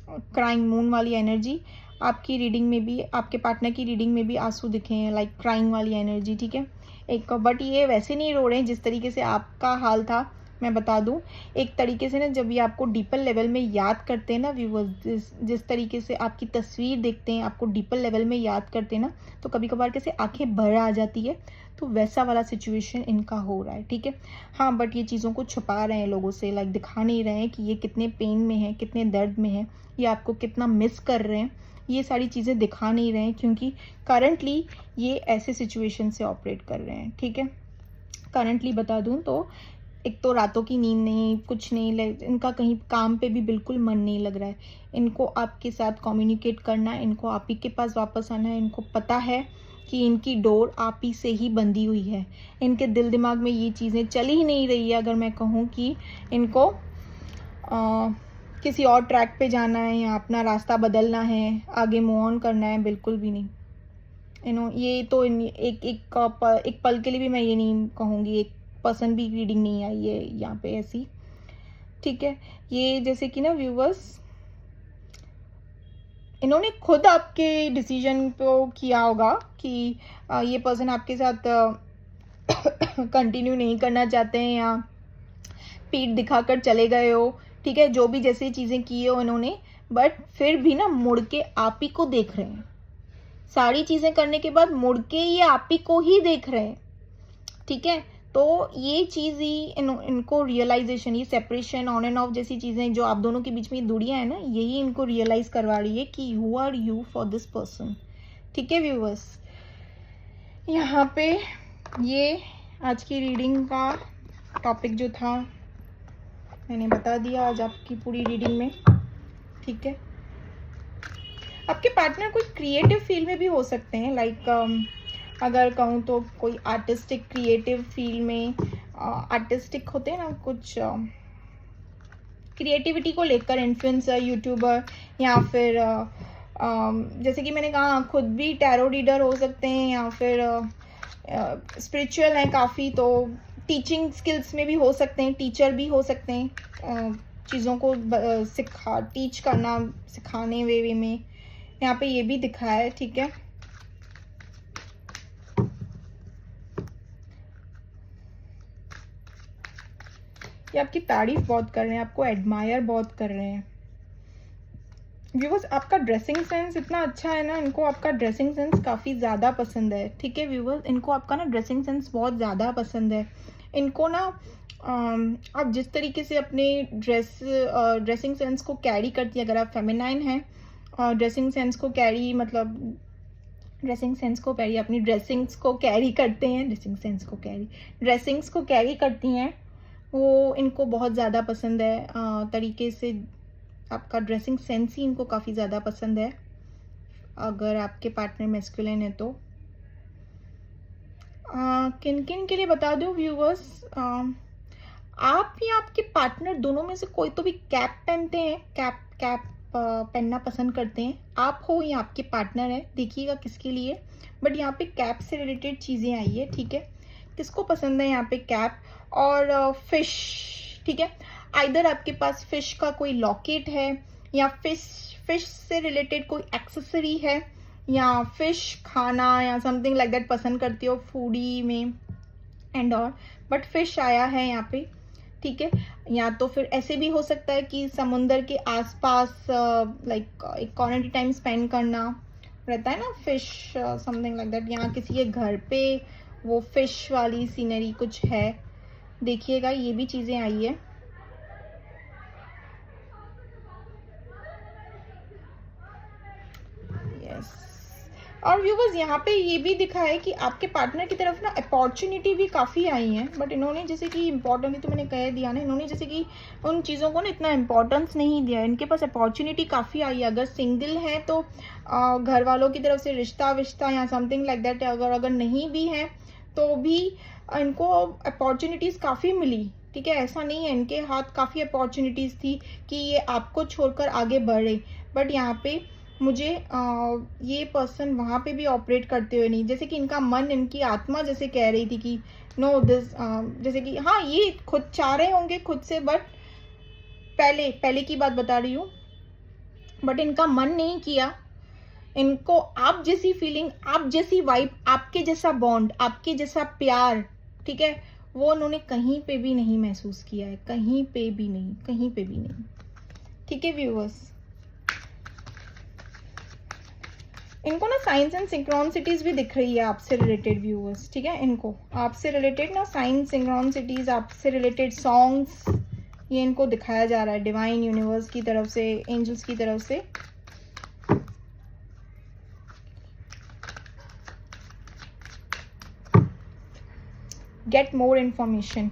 क्राइंग मून वाली एनर्जी। आपकी रीडिंग में भी, आपके पार्टनर की रीडिंग में भी आंसू दिखे हैं, लाइक क्राइंग वाली एनर्जी, ठीक है। एक बट ये वैसे नहीं रो रहे हैं जिस तरीके से आपका हाल था। मैं बता दूं, एक तरीके से ना जब ये आपको डीपर लेवल में याद करते हैं ना व्यूवर्स, जिस तरीके से आपकी तस्वीर देखते हैं, आपको डीपर लेवल में याद करते हैं ना, तो कभी कभार कैसे आंखें भर आ जाती है, तो वैसा वाला सिचुएशन इनका हो रहा है, ठीक है। हाँ, बट ये चीज़ों को छुपा रहे हैं लोगों से, लाइक दिखा नहीं रहे हैं कि ये कितने पेन में है, कितने दर्द में है, ये आपको कितना मिस कर रहे हैं, ये सारी चीज़ें दिखा नहीं रहे हैं, क्योंकि करंटली ये ऐसे सिचुएशन से ऑपरेट कर रहे हैं, ठीक है। करंटली बता दूं तो एक तो रातों की नींद नहीं, कुछ नहीं, इनका कहीं काम पे भी बिल्कुल मन नहीं लग रहा है। इनको आपके साथ कम्युनिकेट करना है, इनको आप ही के पास वापस आना है। इनको पता है कि इनकी डोर आप ही से ही बंधी हुई है। इनके दिल दिमाग में ये चीज़ें चल ही नहीं रही है, अगर मैं कहूँ कि इनको किसी और ट्रैक पे जाना है या अपना रास्ता बदलना है, आगे मूव ऑन करना है, बिल्कुल भी नहीं। ये तो एक पल के लिए भी मैं ये नहीं कहूँगी, एक पर्सन भी रीडिंग नहीं आई है यहाँ पे ऐसी, ठीक है। ये जैसे कि ना व्यूवर्स, इन्होंने खुद आपके डिसीजन को किया होगा कि ये पर्सन आपके साथ कंटिन्यू नहीं करना चाहते हैं या पीठ दिखाकर चले गए हो, ठीक है, जो भी जैसे चीज़ें की हो इन्होंने, बट फिर भी ना मुड़ के आप ही को देख रहे हैं। सारी चीज़ें करने के बाद मुड़ के ये आप ही को ही देख रहे हैं, ठीक है। तो ये चीज़ ही इनको रियलाइजेशन, ये सेपरेशन, ऑन एंड ऑफ जैसी चीज़ें जो आप दोनों के बीच में दूरियां है ना, यही इनको रियलाइज करवा रही है कि who are you for this person, ठीक है व्यूवर्स। यहाँ पे ये आज की रीडिंग का टॉपिक जो था मैंने बता दिया आज आपकी पूरी रीडिंग में, ठीक है। आपके पार्टनर कोई क्रिएटिव फील्ड में भी हो सकते हैं, लाइक अगर कहूँ तो कोई आर्टिस्टिक क्रिएटिव फील्ड में, आर्टिस्टिक होते हैं ना कुछ क्रिएटिविटी को लेकर, इन्फ्लुएंसर, यूट्यूबर, या फिर जैसे कि मैंने कहा खुद भी टैरो रीडर हो सकते हैं, या फिर स्पिरिचुअल हैं काफ़ी, तो टीचिंग स्किल्स में भी हो सकते हैं, टीचर भी हो सकते हैं, चीज़ों को टीच करना, सिखाने वे में यहाँ पे ये भी दिखा है, ठीक है। ये आपकी तारीफ बहुत कर रहे हैं, आपको एडमायर बहुत कर रहे हैं व्यूवर्स। आपका ड्रेसिंग सेंस इतना अच्छा है ना, इनको आपका ड्रेसिंग सेंस काफ़ी ज़्यादा पसंद है, ठीक है व्यूवर्स। इनको आपका ना ड्रेसिंग सेंस बहुत ज़्यादा पसंद है। इनको ना आप जिस तरीके से अपने ड्रेसिंग सेंस को कैरी करती है, अगर आप फेमिनाइन हैं, ड्रेसिंग सेंस को कैरी मतलब ड्रेसिंग सेंस को कैरी अपनी ड्रेसिंग्स को कैरी करते हैं, ड्रेसिंग्स को कैरी करती हैं, वो इनको बहुत ज़्यादा पसंद है। तरीके से आपका ड्रेसिंग सेंस ही इनको काफ़ी ज़्यादा पसंद है, अगर आपके पार्टनर मैस्कुलिन है तो। किन किन के लिए बता दो व्यूवर्स, आप या आपके पार्टनर दोनों में से कोई तो भी कैप पहनते हैं, कैप पहनना पसंद करते हैं, आप हो या आपके पार्टनर है, देखिएगा किसके लिए। बट यहाँ पे कैप से रिलेटेड चीज़ें आई है, ठीक है। किसको पसंद है यहाँ पे कैप और फिश, ठीक है। आइदर आपके पास फिश का कोई लॉकेट है, या फिश से रिलेटेड कोई एक्सेसरी है, या फिश खाना या समथिंग लाइक दैट पसंद करती हो फूडी में एंड और, बट फिश आया है यहाँ पे, ठीक है। या तो फिर ऐसे भी हो सकता है कि समुंदर के आसपास लाइक एक क्वालिटी टाइम स्पेंड करना रहता है ना, फिश समथिंग लाइक दैट, यहाँ किसी के घर पे वो फिश वाली सीनरी कुछ है, देखिएगा ये भी चीज़ें आई है। और व्यूवर्स यहाँ पे ये भी दिखा है कि आपके पार्टनर की तरफ ना अपॉर्चुनिटी भी काफ़ी आई है, बट इन्होंने जैसे कि इम्पोर्टेंट, तो मैंने कह दिया ना, इन्होंने जैसे कि उन चीज़ों को ना इतना इम्पोर्टेंस नहीं दिया। इनके पास अपॉर्चुनिटी काफ़ी आई है। अगर सिंगल है तो घर वालों की तरफ से रिश्ता विश्ता या समथिंग लाइक दैट, अगर नहीं भी है तो भी इनको अपॉर्चुनिटीज़ काफ़ी मिली, ठीक है। ऐसा नहीं है, इनके हाथ काफ़ी अपॉर्चुनिटीज़ थी कि ये आपको छोड़कर आगे बढ़े, बट यहाँ पे मुझे ये पर्सन वहाँ पे भी ऑपरेट करते हुए नहीं, जैसे कि इनका मन, इनकी आत्मा जैसे कह रही थी कि नो दिस, जैसे कि हाँ ये खुद चाह रहे होंगे खुद से, बट पहले की बात बता रही हूँ, बट इनका मन नहीं किया। इनको आप जैसी फीलिंग, आप जैसी वाइब, आपके जैसा बॉन्ड, आपके जैसा प्यार, ठीक है, वो उन्होंने कहीं पे भी नहीं महसूस किया है, कहीं पे भी नहीं, ठीक है व्यूअर्स। इनको ना साइंस एंड सिंक्रोनिसिटीज भी दिख रही है आपसे रिलेटेड व्यूअर्स, ठीक है। इनको आपसे रिलेटेड ना साइंस सिंक्रोनिसिटीज, आपसे रिलेटेड सॉन्ग्स, ये इनको दिखाया जा रहा है डिवाइन यूनिवर्स की तरफ से, एंजल्स की तरफ से। Get more information,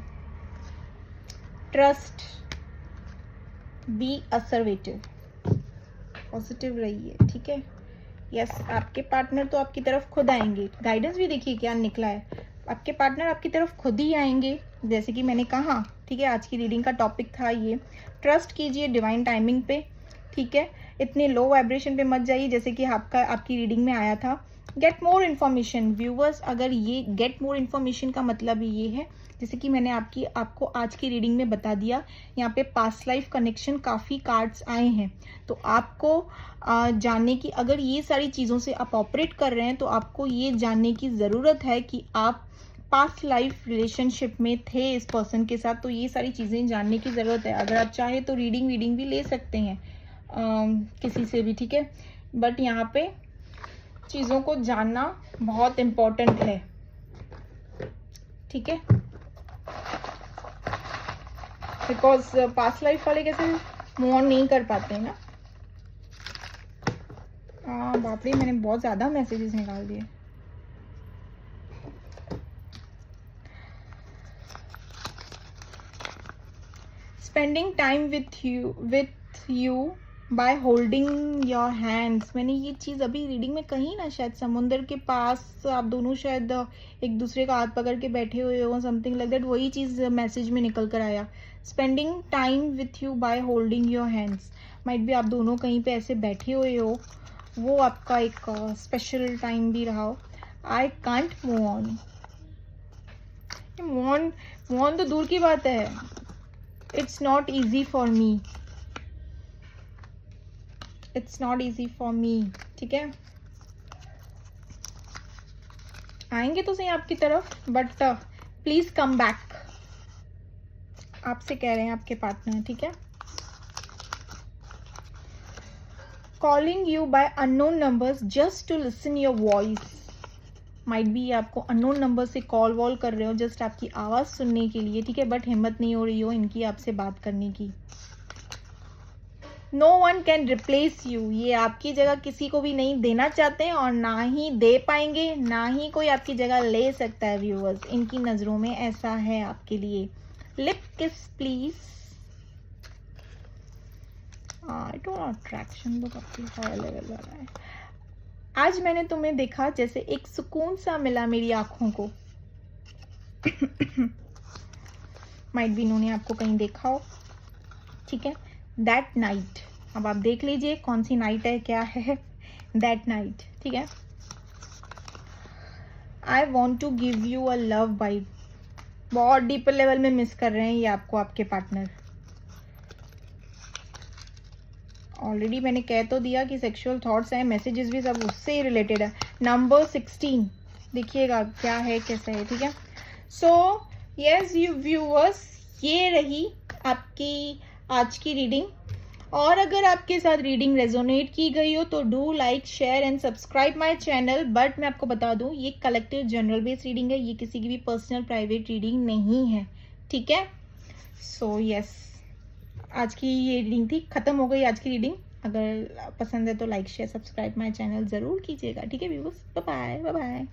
trust, be assertive, positive रहिए, ठीक है। यस, आपके पार्टनर तो आपकी तरफ खुद आएंगे। गाइडेंस भी देखिए क्या निकला है, आपके पार्टनर आपकी तरफ खुद ही आएंगे, जैसे कि मैंने कहा, ठीक है। आज की रीडिंग का टॉपिक था ये, ट्रस्ट कीजिए डिवाइन टाइमिंग पे, ठीक है। इतने लो वाइब्रेशन पे मत जाइए, जैसे कि आपकी रीडिंग में आया था। Get more information. व्यूवर्स, अगर ये गेट मोर इन्फॉर्मेशन का मतलब ये है, जैसे कि मैंने आपको आज की रीडिंग में बता दिया, यहाँ पे पास्ट लाइफ कनेक्शन काफ़ी कार्ड्स आए हैं। तो आपको जानने की, अगर ये सारी चीज़ों से आप ऑपरेट कर रहे हैं तो आपको ये जानने की ज़रूरत है कि आप पास्ट लाइफ रिलेशनशिप में थे इस पर्सन के साथ। तो ये सारी चीज़ें जानने की ज़रूरत है। अगर आप चाहे तो रीडिंग भी ले सकते हैं किसी से भी, ठीक है। बट यहाँ पे चीज़ों को जानना बहुत इम्पोर्टेंट है, ठीक है। बिकॉज पास्ट लाइफ वाले कैसे मूव ऑन नहीं कर पाते हैं ना। बाप रे, मैंने बहुत ज़्यादा मैसेजेस निकाल दिए। Spending time with you by holding your hands. मैंने ये चीज़ अभी रीडिंग में कही ना, शायद समुंदर के पास आप दोनों शायद एक दूसरे का हाथ पकड़ के बैठे हुए हो, समथिंग लाइक दैट। वही चीज़ मैसेज में निकल कर आया। Spending time with you by holding your hands. Might भी आप दोनों कहीं पे ऐसे बैठे हुए हो, वो आपका एक स्पेशल टाइम भी रहा हो। I can't move on. Move on तो दूर की बात है, it's not easy for me, it's not easy for me, ठीक है। आएंगे तो सही आपकी तरफ, बट प्लीज कम बैक, आपसे कह रहे हैं आपके पार्टनर, ठीक है। Calling you by unknown numbers just to listen your voice. Might भी आपको अननोन नंबर से कॉल वॉल कर रहे हो जस्ट आपकी आवाज़ सुनने के लिए, ठीक है। बट हिम्मत नहीं हो रही हो इनकी आपसे बात करने की। No one can replace you. ये आपकी जगह किसी को भी नहीं देना चाहते हैं और ना ही दे पाएंगे, ना ही कोई आपकी जगह ले सकता है। व्यूअर्स, इनकी नज़रों में ऐसा है आपके लिए। लिप किस प्लीज। अट्रैक्शन तो काफी हाई लेवल वाला है। आज मैंने तुम्हें देखा जैसे एक सुकून सा मिला मेरी आंखों को। माइट भी इन्होंने आपको कहीं देखा हो, ठीक है। दैट नाइट, अब आप देख लीजिए कौन सी नाइट है, क्या है दैट नाइट, ठीक है। I want to give you a love bite. बहुत डीपर लेवल में मिस कर रहे हैं ये आपको आपके पार्टनर। ऑलरेडी मैंने कह तो दिया कि सेक्सुअल थॉट्स हैं, मैसेजेस भी सब उससे ही रिलेटेड है। नंबर 16 देखिएगा क्या है कैसा है, ठीक है। सो यस यू व्यूअर्स, ये रही आपकी आज की रीडिंग। और अगर आपके साथ रीडिंग रेजोनेट की गई हो तो do like, share and subscribe my channel. But मैं आपको बता दूं, ये कलेक्टिव जनरल बेस्ड रीडिंग है, ये किसी की भी पर्सनल प्राइवेट रीडिंग नहीं है, ठीक है। सो यस, आज की ये रीडिंग थी, खत्म हो गई आज की रीडिंग। अगर पसंद है तो like share subscribe my channel ज़रूर कीजिएगा, ठीक है viewers. Bye bye, bye bye.